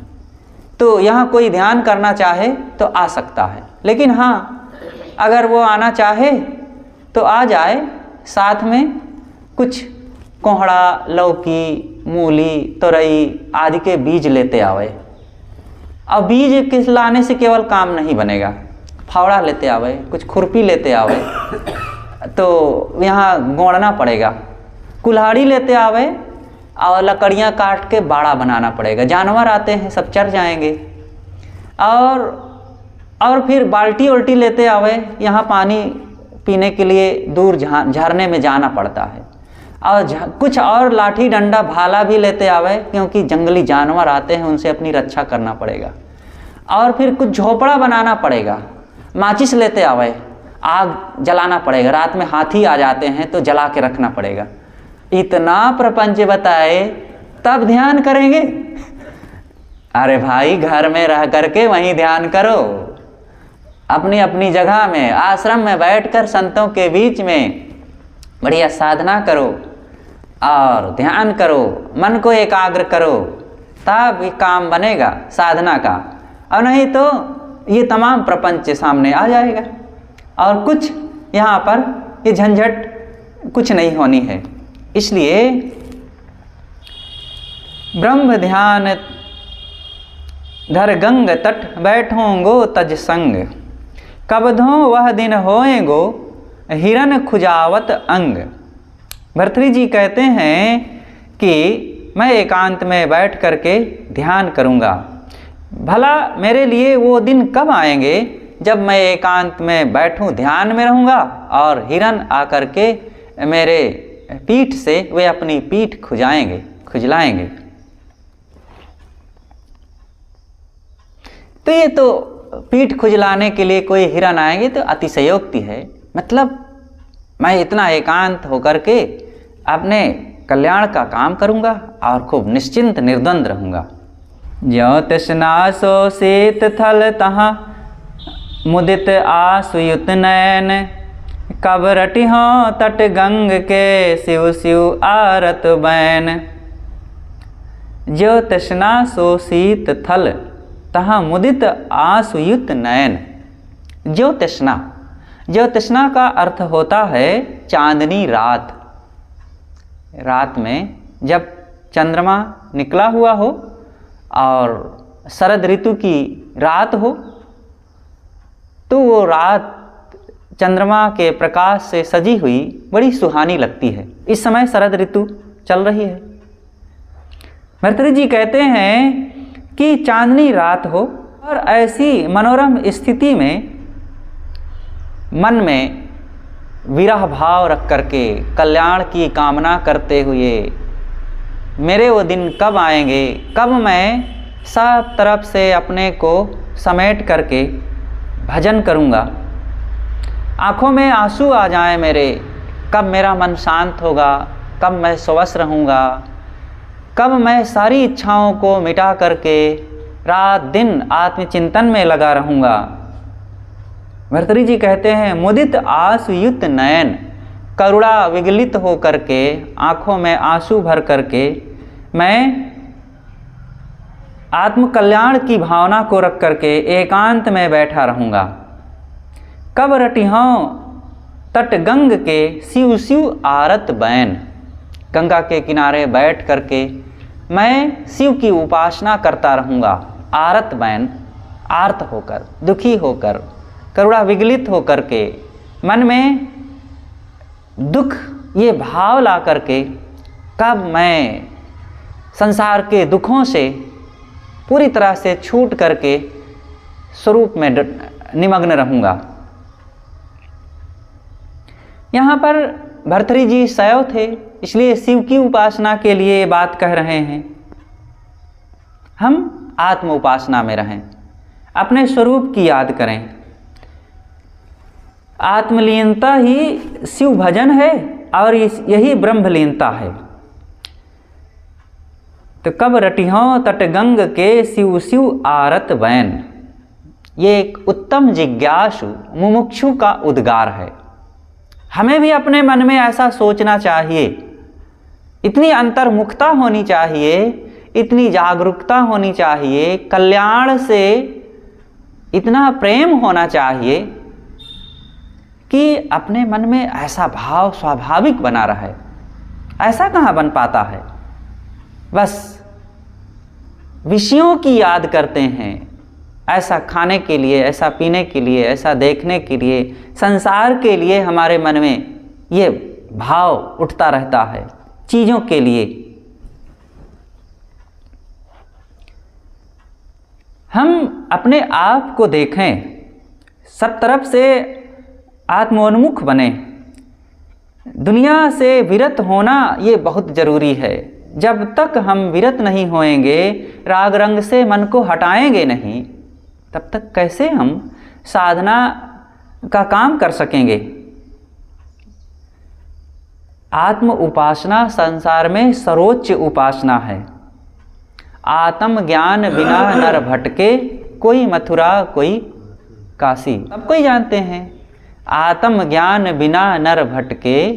तो यहाँ कोई ध्यान करना चाहे तो आ सकता है। लेकिन हाँ, अगर वो आना चाहे तो आ जाए, साथ में कुछ कोहड़ा, लौकी, मूली, तोरई आदि के बीज लेते आवे। अब बीज किस लाने से केवल काम नहीं बनेगा, फावड़ा लेते आवे, कुछ खुरपी लेते आवे, तो यहाँ गोड़ना पड़ेगा, कुल्हाड़ी लेते आवे और लकड़ियाँ काट के बाड़ा बनाना पड़ेगा। जानवर आते हैं, सब चर जाएंगे। और फिर बाल्टी उल्टी लेते आवे, यहाँ पानी पीने के लिए दूर झरने में जाना पड़ता है। और कुछ और लाठी डंडा भाला भी लेते आवे, क्योंकि जंगली जानवर आते हैं, उनसे अपनी रक्षा करना पड़ेगा। और फिर कुछ झोपड़ा बनाना पड़ेगा, माचिस लेते आवे, आग जलाना पड़ेगा, रात में हाथी आ जाते हैं तो जला के रखना पड़ेगा। इतना प्रपंच बताए तब ध्यान करेंगे? अरे भाई, घर में रह करके वहीं ध्यान करो, अपनी अपनी जगह में, आश्रम में बैठकर संतों के बीच में बढ़िया साधना करो और ध्यान करो, मन को एकाग्र करो, तब ये काम बनेगा साधना का। और नहीं तो ये तमाम प्रपंच सामने आ जाएगा और कुछ यहाँ पर ये झंझट कुछ नहीं होनी है। इसलिए ब्रह्म ध्यान धर गंग तट बैठोंगो तज संग, कबधों वह दिन होएगो हिरन खुजावत अंग। भर्तृहरि जी कहते हैं कि मैं एकांत में बैठ करके ध्यान करूँगा। भला मेरे लिए वो दिन कब आएंगे जब मैं एकांत में बैठूं, ध्यान में रहूँगा और हिरन आकर के मेरे पीठ से वे अपनी पीठ खुजलाएंगे। तो ये तो पीठ खुजलाने के लिए कोई हिरन आएंगे तो अतिशयोक्ति है। मतलब मैं इतना एकांत होकर के अपने कल्याण का काम करूँगा और खूब निश्चिंत निर्द्वंद रहूँगा। ज्यों तृष्णा सो शीत थल तहाँ मुदित आसुयुत नयन, कब रटिहों तट गंग के शिव शिव आरत बैन। ज्यों तृष्णा सो शीत थल तहाँ मुदित आसुयुत नयन। ज्यों तृष्णा, ज्यों तृष्णा का अर्थ होता है चांदनी रात। रात में जब चंद्रमा निकला हुआ हो और शरद ऋतु की रात हो, तो वो रात चंद्रमा के प्रकाश से सजी हुई बड़ी सुहानी लगती है। इस समय शरद ऋतु चल रही है। भर्तृहरि जी कहते हैं कि चांदनी रात हो और ऐसी मनोरम स्थिति में मन में विरह भाव रख करके कल्याण की कामना करते हुए मेरे वो दिन कब आएंगे, कब मैं सब तरफ से अपने को समेट करके भजन करूँगा, आँखों में आंसू आ जाएं मेरे, कब मेरा मन शांत होगा, कब मैं स्वस्थ रहूँगा, कब मैं सारी इच्छाओं को मिटा करके रात दिन आत्मचिंतन में लगा रहूँगा। भर्तृहरि जी कहते हैं मुदित आसुयुत नयन, करुणा विगलित हो करके, आँखों में आंसू भर करके मैं आत्म कल्याण की भावना को रख करके एकांत में बैठा रहूँगा। कब रटिहों तट गंग के शिव शिव आरत बैन। गंगा के किनारे बैठ करके मैं शिव की उपासना करता रहूँगा। आरत बैन, आर्त होकर, दुखी होकर, करुणा विगलित होकर के, मन में दुख ये भाव ला करके कब मैं संसार के दुखों से पूरी तरह से छूट करके स्वरूप में निमग्न रहूँगा। यहाँ पर भर्तृहरि जी शैव थे, इसलिए शिव की उपासना के लिए ये बात कह रहे हैं। हम आत्म उपासना में रहें, अपने स्वरूप की याद करें। आत्मलीनता ही शिव भजन है और यही ब्रह्मलीनता है। तो कब रटिहों तटगंग के शिव शिव आरत बैन, ये एक उत्तम जिज्ञासु मुमुक्षु का उद्गार है। हमें भी अपने मन में ऐसा सोचना चाहिए, इतनी अंतर्मुखता होनी चाहिए, इतनी जागरूकता होनी चाहिए, कल्याण से इतना प्रेम होना चाहिए कि अपने मन में ऐसा भाव स्वाभाविक बना रहे। ऐसा कहाँ बन पाता है? बस विषयों की याद करते हैं, ऐसा खाने के लिए, ऐसा पीने के लिए, ऐसा देखने के लिए, संसार के लिए हमारे मन में ये भाव उठता रहता है, चीज़ों के लिए। हम अपने आप को देखें, सब तरफ से आत्मोन्मुख बने। दुनिया से विरत होना ये बहुत ज़रूरी है। जब तक हम विरत नहीं होएंगे, राग रंग से मन को हटाएंगे नहीं, तब तक कैसे हम साधना का काम कर सकेंगे। आत्म उपासना संसार में सर्वोच्च उपासना है। आत्म ज्ञान बिना नर भटके, कोई मथुरा कोई काशी। सब कोई जानते हैं, आत्म ज्ञान बिना नर भटके,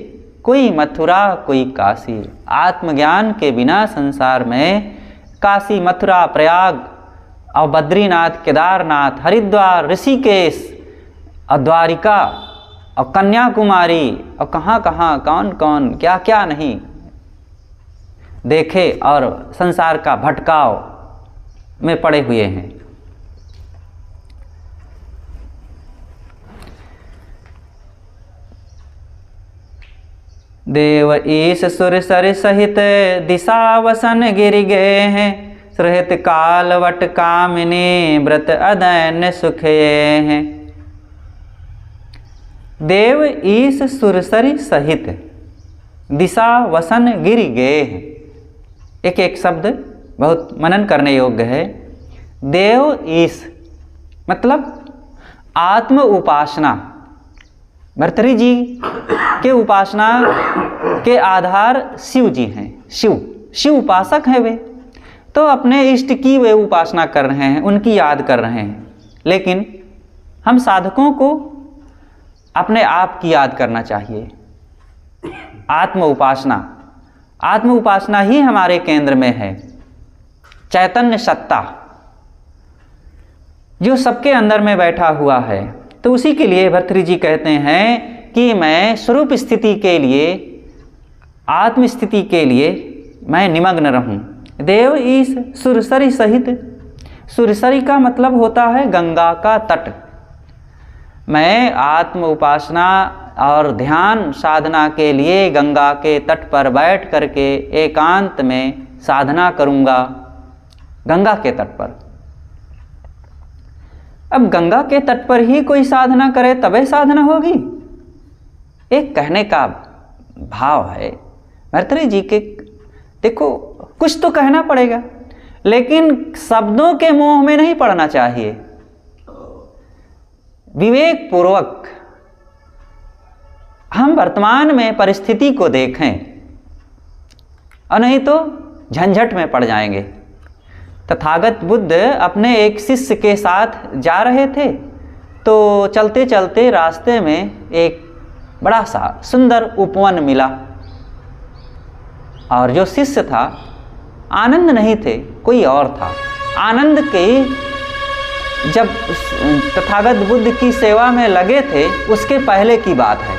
कोई मथुरा कोई काशी। आत्मज्ञान के बिना संसार में काशी, मथुरा, प्रयाग और बद्रीनाथ, केदारनाथ, हरिद्वार, ऋषिकेश और द्वारिका और कन्याकुमारी और कहाँ कहाँ कौन कौन क्या क्या नहीं देखे और संसार का भटकाव में पड़े हुए हैं। देव ईश सुर सर सहित दिशा वसन गिर गए हैं, सुरहित कालवट कामिनी व्रत अदैन्य सुखे हैं। देव ईश सुरसरी सहित दिशा वसन गिर गए हैं। एक एक शब्द बहुत मनन करने योग्य है। देव ईश मतलब आत्म उपासना। भर्तृहरि जी के उपासना के आधार शिव जी हैं। शिव उपासक हैं वे, तो अपने इष्ट की वे उपासना कर रहे हैं, उनकी याद कर रहे हैं। लेकिन हम साधकों को अपने आप की याद करना चाहिए। आत्म उपासना ही हमारे केंद्र में है। चैतन्य सत्ता जो सबके अंदर में बैठा हुआ है, तो उसी के लिए भर्तृहरि जी कहते हैं कि मैं स्वरूप स्थिति के लिए, आत्म स्थिति के लिए मैं निमग्न रहूं। देव ईश सुरसरी सहित, सुरसरी का मतलब होता है गंगा का तट। मैं आत्म उपासना और ध्यान साधना के लिए गंगा के तट पर बैठ करके एकांत में साधना करूंगा, गंगा के तट पर। अब गंगा के तट पर ही कोई साधना करे तबे साधना होगी, एक कहने का भाव है भर्तृहरि जी के। देखो कुछ तो कहना पड़ेगा, लेकिन शब्दों के मोह में नहीं पड़ना चाहिए। विवेक पूर्वक हम वर्तमान में परिस्थिति को देखें, और नहीं तो झंझट में पड़ जाएंगे। तथागत बुद्ध अपने एक शिष्य के साथ जा रहे थे, तो चलते चलते रास्ते में एक बड़ा सा सुंदर उपवन मिला, और जो शिष्य था आनंद नहीं थे, कोई और था। आनंद के जब तथागत बुद्ध की सेवा में लगे थे उसके पहले की बात है।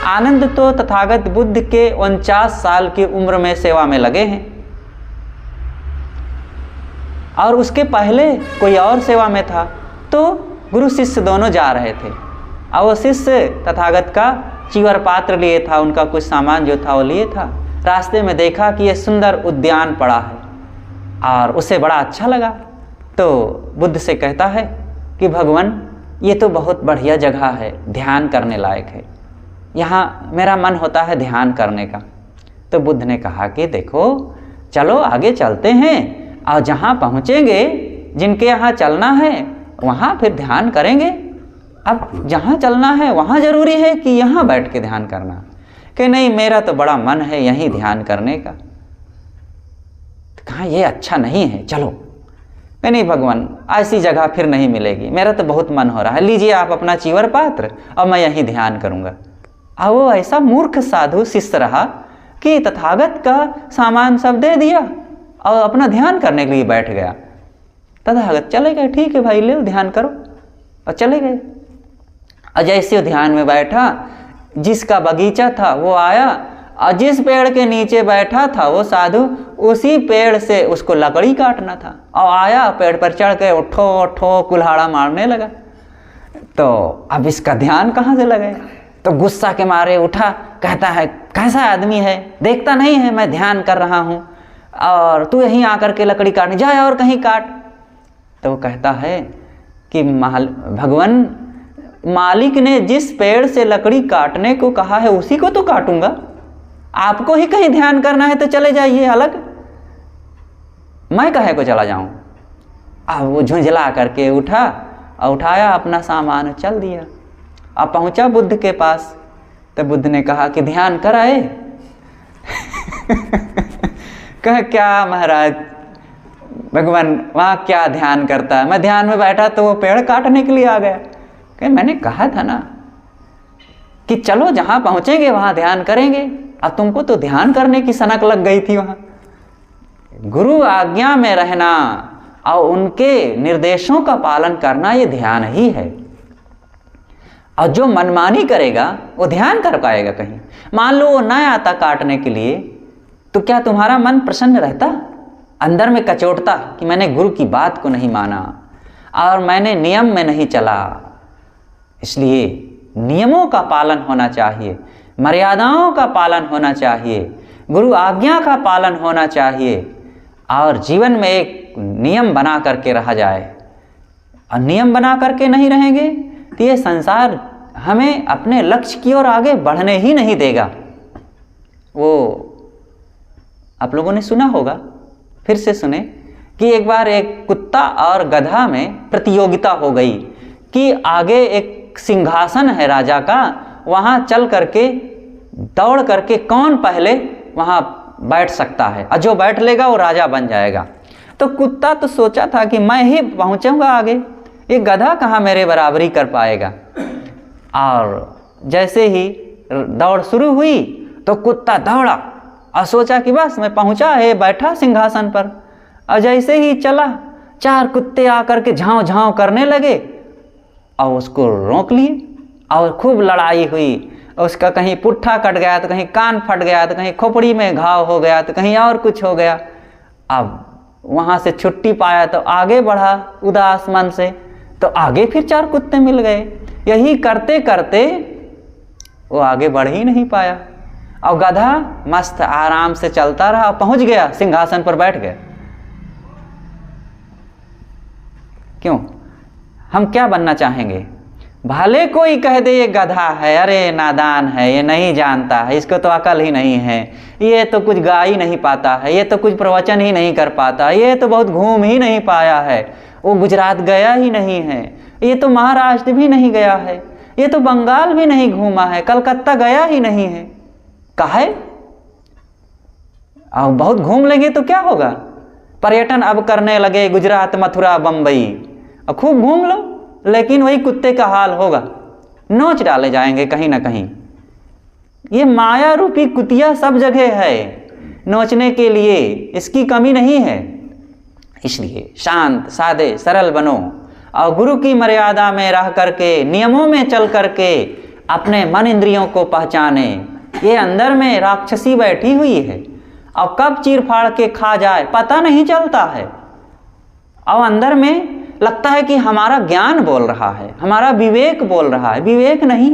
आनंद तो तथागत बुद्ध के 49 साल की उम्र में सेवा में लगे हैं, और उसके पहले कोई और सेवा में था। तो गुरु शिष्य दोनों जा रहे थे, और वो शिष्य तथागत का चीवर पात्र लिए था, उनका कुछ सामान जो था वो लिए था। रास्ते में देखा कि ये सुंदर उद्यान पड़ा है, और उसे बड़ा अच्छा लगा। तो बुद्ध से कहता है कि भगवान, ये तो बहुत बढ़िया जगह है, ध्यान करने लायक है, यहाँ मेरा मन होता है ध्यान करने का। तो बुद्ध ने कहा कि देखो, चलो आगे चलते हैं, और जहाँ पहुँचेंगे, जिनके यहाँ चलना है वहाँ फिर ध्यान करेंगे। अब जहाँ चलना है वहाँ ज़रूरी है कि यहाँ बैठ के ध्यान करना, कि नहीं मेरा तो बड़ा मन है यहीं ध्यान करने का। कहा ये अच्छा नहीं है, चलो। नहीं भगवान, ऐसी जगह फिर नहीं मिलेगी, मेरा तो बहुत मन हो रहा है, लीजिए आप अपना चीवर पात्र और मैं यहीं ध्यान करूँगा। और वो ऐसा मूर्ख साधु शिष्य रहा कि तथागत का सामान सब दे दिया और अपना ध्यान करने के लिए बैठ गया। तथागत चले गए, ठीक है भाई, ले ध्यान करो, और चले गए। और जैसे वो ध्यान में बैठा, जिसका बगीचा था वो आया और जिस पेड़ के नीचे बैठा था वो साधु, उसी पेड़ से उसको लकड़ी काटना था, और आया पेड़ पर चढ़ के उठो उठो कुल्हाड़ा मारने लगा। तो अब इसका ध्यान कहाँ से लगे? तो गुस्सा के मारे उठा, कहता है कैसा आदमी है, देखता नहीं है मैं ध्यान कर रहा हूँ और तू यहीं आकर के लकड़ी काटने जाए और कहीं काट। तो वो कहता है कि भगवान, मालिक ने जिस पेड़ से लकड़ी काटने को कहा है उसी को तो काटूंगा, आपको ही कहीं ध्यान करना है तो चले जाइए अलग, मैं कहे को चला जाऊं। अब वो झुंझला करके उठा और उठाया अपना सामान, चल दिया। अब पहुंचा बुद्ध के पास, तो बुद्ध ने कहा कि ध्यान कराए। कह क्या महाराज, भगवान वहाँ क्या ध्यान करता है, मैं ध्यान में बैठा तो वो पेड़ काटने के लिए आ गया। कह मैंने कहा था ना कि चलो जहाँ पहुँचेंगे वहाँ ध्यान करेंगे, अब तुमको तो ध्यान करने की सनक लग गई थी वहाँ। गुरु आज्ञा में रहना और उनके निर्देशों का पालन करना ये ध्यान ही है। और जो मनमानी करेगा वो ध्यान कर पाएगा कहीं? मान लो वो न आता काटने के लिए, तो क्या तुम्हारा मन प्रसन्न रहता? अंदर में कचोटता कि मैंने गुरु की बात को नहीं माना और मैंने नियम में नहीं चला। इसलिए नियमों का पालन होना चाहिए, मर्यादाओं का पालन होना चाहिए, गुरु आज्ञा का पालन होना चाहिए और जीवन में एक नियम बना करके रहा जाए। और नियम बना करके नहीं रहेंगे तो ये संसार हमें अपने लक्ष्य की ओर आगे बढ़ने ही नहीं देगा। वो आप लोगों ने सुना होगा, फिर से सुने, कि एक बार एक कुत्ता और गधा में प्रतियोगिता हो गई कि आगे एक सिंहासन है राजा का, वहाँ चल करके दौड़ करके कौन पहले वहाँ बैठ सकता है, और जो बैठ लेगा वो राजा बन जाएगा। तो कुत्ता तो सोचा था कि मैं ही पहुँचूंगा आगे, ये गधा कहाँ मेरे बराबरी कर पाएगा। और जैसे ही दौड़ शुरू हुई तो कुत्ता दौड़ा और सोचा कि बस मैं पहुँचा है, बैठा सिंहासन पर। और जैसे ही चला, चार कुत्ते आकर के झाँव झाँव करने लगे और उसको रोक लिए और खूब लड़ाई हुई। उसका कहीं पुट्ठा कट गया तो कहीं कान फट गया तो कहीं खोपड़ी में घाव हो गया तो कहीं और कुछ हो गया। अब वहाँ से छुट्टी पाया तो आगे बढ़ा उदास मन से, तो आगे फिर चार कुत्ते मिल गए। यही करते करते वो आगे बढ़ ही नहीं पाया और गधा मस्त आराम से चलता रहा, पहुँच गया, सिंहासन पर बैठ गया। क्यों? हम क्या बनना चाहेंगे? भले कोई कह दे ये गधा है, अरे नादान है, ये नहीं जानता है, इसको तो अकल ही नहीं है, ये तो कुछ गा ही नहीं पाता है, ये तो कुछ प्रवचन ही नहीं कर पाता, ये तो बहुत घूम ही नहीं पाया है, वो गुजरात गया ही नहीं है, ये तो महाराष्ट्र भी नहीं गया है, ये तो बंगाल भी नहीं घूमा है, कलकत्ता गया ही नहीं है। काहे? अब बहुत घूम लेंगे तो क्या होगा? पर्यटन अब करने लगे गुजरात, मथुरा, बम्बई, अब खूब घूम लो, लेकिन वही कुत्ते का हाल होगा, नोच डाले जाएंगे कहीं ना कहीं। ये माया रूपी कुतिया सब जगह है नोचने के लिए, इसकी कमी नहीं है। इसलिए शांत सादे सरल बनो और गुरु की मर्यादा में रह करके, नियमों में चल करके अपने मन इंद्रियों को पहचाने। ये अंदर में राक्षसी बैठी हुई है और कब चीर फाड़ के खा जाए पता नहीं चलता है। और अंदर में लगता है कि हमारा ज्ञान बोल रहा है, हमारा विवेक बोल रहा है, विवेक नहीं,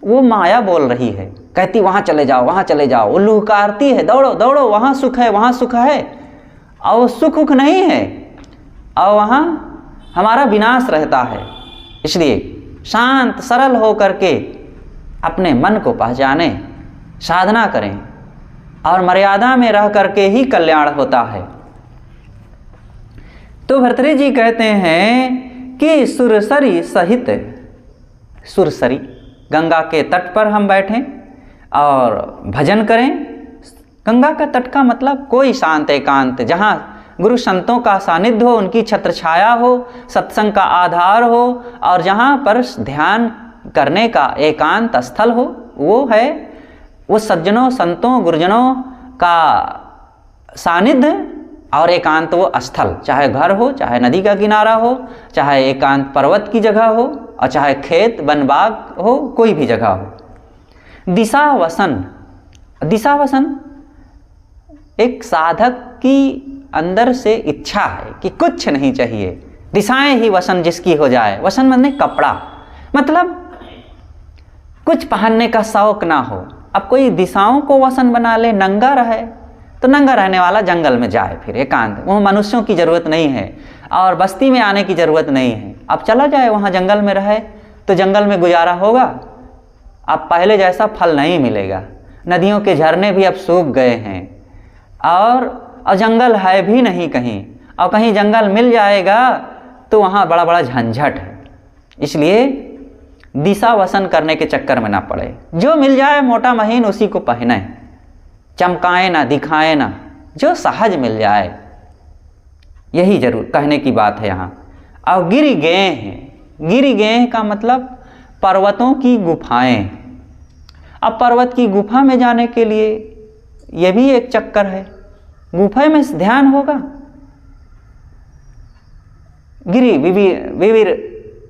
वो माया बोल रही है, कहती वहाँ चले जाओ, वहाँ चले जाओ, वो लुकारती है, दौड़ो दौड़ो, वहाँ सुख है, वहाँ सुख है, और वो सुख उख नहीं है, और वहाँ हमारा विनाश रहता है। इसलिए शांत सरल हो करके अपने मन को पहचाने, साधना करें और मर्यादा में रह करके ही कल्याण होता है। तो भर्तृहरि जी कहते हैं कि सुरसरी सहित, सुरसरी गंगा के तट पर हम बैठें और भजन करें, गंगा का तट का मतलब कोई शांत एकांत, जहाँ गुरु संतों का सानिध्य हो, उनकी छत्र छाया हो, सत्संग का आधार हो, और जहाँ पर ध्यान करने का एकांत स्थल हो, वो है वो सज्जनों संतों गुरुजनों का सानिध्य और एकांत वो स्थल, चाहे घर हो, चाहे नदी का किनारा हो, चाहे एकांत पर्वत की जगह हो, और चाहे खेत वन बाग हो, कोई भी जगह हो। दिशावसन, दिशावसन एक साधक की अंदर से इच्छा है कि कुछ नहीं चाहिए, दिशाएं ही वसन जिसकी हो जाए। वसन मतलब कपड़ा, मतलब कुछ पहनने का शौक ना हो। अब कोई दिशाओं को वसन बना ले, नंगा रहे, तो नंगा रहने वाला जंगल में जाए, फिर एकांत, वो मनुष्यों की ज़रूरत नहीं है और बस्ती में आने की ज़रूरत नहीं है। अब चला जाए वहाँ जंगल में रहे तो जंगल में गुजारा होगा, अब पहले जैसा फल नहीं मिलेगा। नदियों के झरने भी अब सूख गए हैं और जंगल है भी नहीं कहीं, और कहीं जंगल मिल जाएगा तो वहाँ बड़ा बड़ा झंझट है। इसलिए दिशा वसन करने के चक्कर में ना पड़े, जो मिल जाए मोटा महीन उसी को पहने, चमकाए ना दिखाए ना, जो सहज मिल जाए, यही जरूर कहने की बात है यहाँ। और गिरिगेह, गिरिगेह का मतलब पर्वतों की गुफाएं। अब पर्वत की गुफा में जाने के लिए ये भी एक चक्कर है, गुफा में ध्यान होगा। गिरि विविर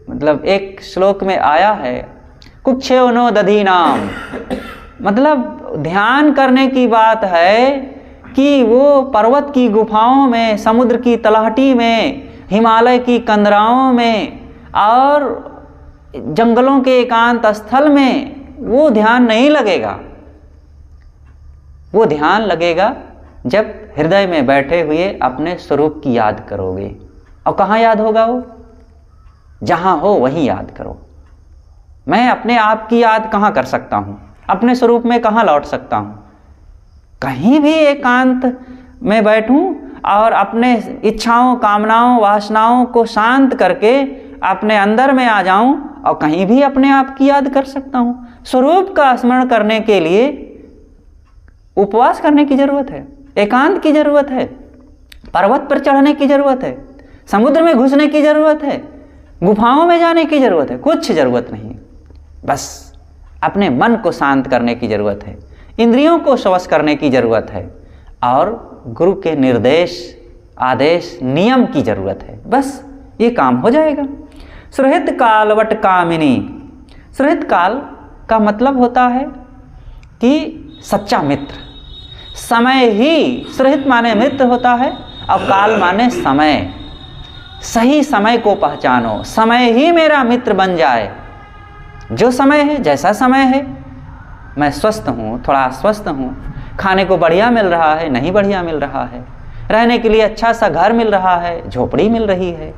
मतलब एक श्लोक में आया है, कुक्षेवनो दधीनाम, मतलब ध्यान करने की बात है कि वो पर्वत की गुफाओं में, समुद्र की तलहटी में, हिमालय की कंदराओं में और जंगलों के एकांत स्थल में वो ध्यान नहीं लगेगा। वो ध्यान लगेगा जब हृदय में बैठे हुए अपने स्वरूप की याद करोगे। और कहाँ याद होगा वो? जहाँ हो वहीं याद करो। मैं अपने आप की याद कहाँ कर सकता हूँ? अपने स्वरूप में कहाँ लौट सकता हूँ? कहीं भी एकांत में बैठूं और अपने इच्छाओं कामनाओं वासनाओं को शांत करके अपने अंदर में आ जाऊं और कहीं भी अपने आप की याद कर सकता हूँ। स्वरूप का स्मरण करने के लिए उपवास करने की जरूरत है, एकांत की जरूरत है, पर्वत पर चढ़ने की जरूरत है, समुद्र में घुसने की जरूरत है, गुफाओं में जाने की जरूरत है, कुछ जरूरत नहीं। बस अपने मन को शांत करने की जरूरत है, इंद्रियों को वश करने की जरूरत है और गुरु के निर्देश आदेश नियम की जरूरत है। बस ये काम हो जाएगा। सुहृत काल वट कामिनी, सुहृत काल का मतलब होता है कि सच्चा मित्र। समय ही, सुहृत माने मित्र होता है और काल माने समय। सही समय को पहचानो, समय ही मेरा मित्र बन जाए। जो समय है, जैसा समय है, मैं स्वस्थ हूँ, थोड़ा अस्वस्थ हूँ, खाने को बढ़िया मिल रहा है, नहीं बढ़िया मिल रहा है, रहने के लिए अच्छा सा घर मिल रहा है, झोपड़ी मिल रही है,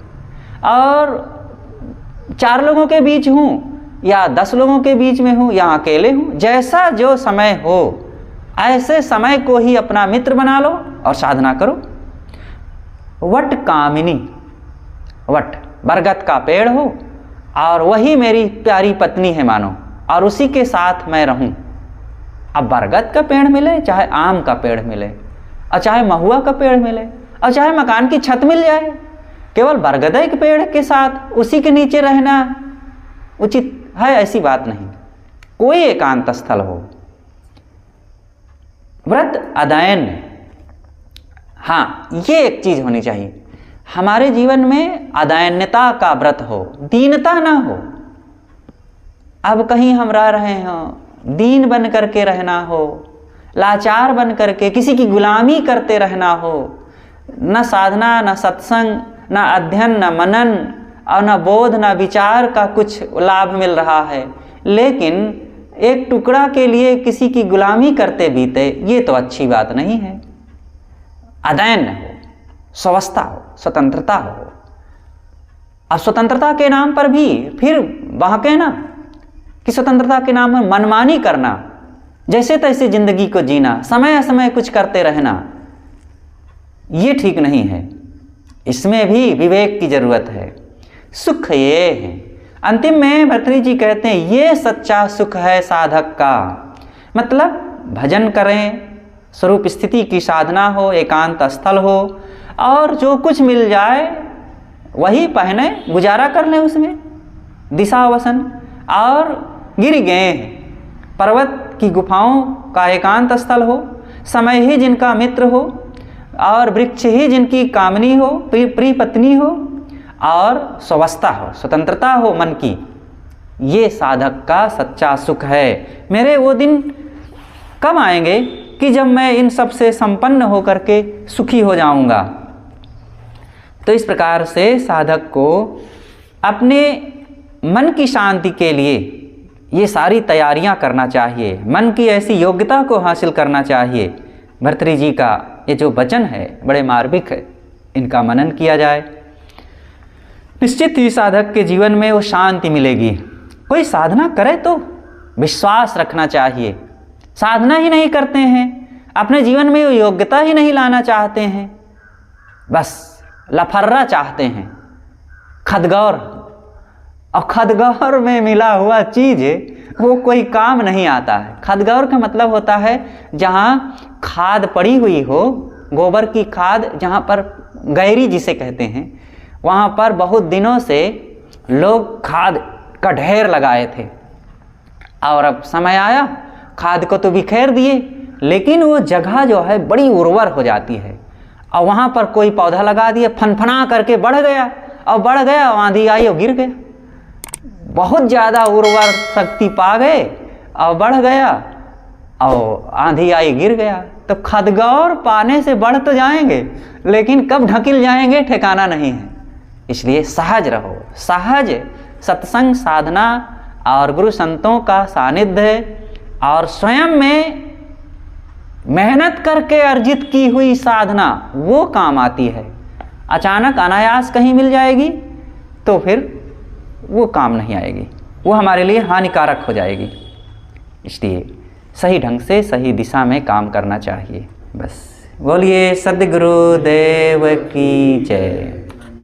और 4 लोगों के बीच हूँ या 10 लोगों के बीच में हूँ या अकेले हूँ, जैसा जो समय हो ऐसे समय को ही अपना मित्र बना लो और साधना करो। वट कामिनी, वट बरगद का पेड़ हो और वही मेरी प्यारी पत्नी है मानो, और उसी के साथ मैं रहूं। अब बरगद का पेड़ मिले, चाहे आम का पेड़ मिले, और चाहे महुआ का पेड़ मिले, और चाहे मकान की छत मिल जाए, केवल बरगद के पेड़ के साथ उसी के नीचे रहना उचित है ऐसी बात नहीं। कोई एकांत स्थल हो। व्रत अध्ययन, हाँ ये एक चीज होनी चाहिए हमारे जीवन में, अदयन्यता का व्रत हो, दीनता ना हो। अब कहीं हम रह रहे हों, दीन बन करके रहना हो, लाचार बन करके किसी की गुलामी करते रहना हो, न साधना न सत्संग न अध्ययन न मनन और न बोध न विचार का कुछ लाभ मिल रहा है, लेकिन एक टुकड़ा के लिए किसी की गुलामी करते बीते, ये तो अच्छी बात नहीं है। अध्ययन हो, स्वस्थता हो, स्वतंत्रता हो। अब स्वतंत्रता के नाम पर भी फिर वहाँ कहना कि स्वतंत्रता के नाम पर मनमानी करना, जैसे तैसे जिंदगी को जीना, समय असमय कुछ करते रहना, ये ठीक नहीं है। इसमें भी विवेक की जरूरत है। सुख ये है, अंतिम में भर्तृहरि जी कहते हैं ये सच्चा सुख है साधक का। मतलब भजन करें, स्वरूप स्थिति की साधना हो, एकांत स्थल हो, और जो कुछ मिल जाए वही पहने, गुजारा कर लें उसमें दिशावसन। और गिर गए पर्वत की गुफाओं का एकांत स्थल हो, समय ही जिनका मित्र हो, और वृक्ष ही जिनकी कामनी हो, प्रिय पत्नी हो, और स्वस्थता हो, स्वतंत्रता हो मन की, ये साधक का सच्चा सुख है। मेरे वो दिन कब आएंगे कि जब मैं इन सब से संपन्न होकर के सुखी हो जाऊंगा। तो इस प्रकार से साधक को अपने मन की शांति के लिए ये सारी तैयारियां करना चाहिए, मन की ऐसी योग्यता को हासिल करना चाहिए। भर्तृहरि जी का ये जो वचन है बड़े मार्मिक है, इनका मनन किया जाए, निश्चित ही साधक के जीवन में वो शांति मिलेगी। कोई साधना करे तो विश्वास रखना चाहिए। साधना ही नहीं करते हैं, अपने जीवन में वो योग्यता ही नहीं लाना चाहते हैं, बस लफर्रा चाहते हैं, खदगौर। और खदगौर में मिला हुआ चीज़ वो कोई काम नहीं आता है। खदगौर का मतलब होता है जहाँ खाद पड़ी हुई हो, गोबर की खाद, जहाँ पर गैरी जिसे कहते हैं, वहाँ पर बहुत दिनों से लोग खाद का ढेर लगाए थे, और अब समय आया खाद को तो बिखेर दिए, लेकिन वो जगह जो है बड़ी उर्वर हो जाती है, और वहाँ पर कोई पौधा लगा दिया, फनफना करके बढ़ गया, और बढ़ गया, आंधी आई और गिर गया। बहुत ज़्यादा उर्वर शक्ति पा गए और बढ़ गया, और आंधी आई गिर गया। तो खदगौर पाने से बढ़ तो जाएंगे, लेकिन कब ढकिल जाएंगे ठिकाना नहीं है। इसलिए सहज रहो, सहज सत्संग साधना और गुरु संतों का सानिध्य, और स्वयं में मेहनत करके अर्जित की हुई साधना वो काम आती है। अचानक अनायास कहीं मिल जाएगी तो फिर वो काम नहीं आएगी, वो हमारे लिए हानिकारक हो जाएगी। इसलिए सही ढंग से सही दिशा में काम करना चाहिए। बस बोलिए सद्गुरुदेव की जय।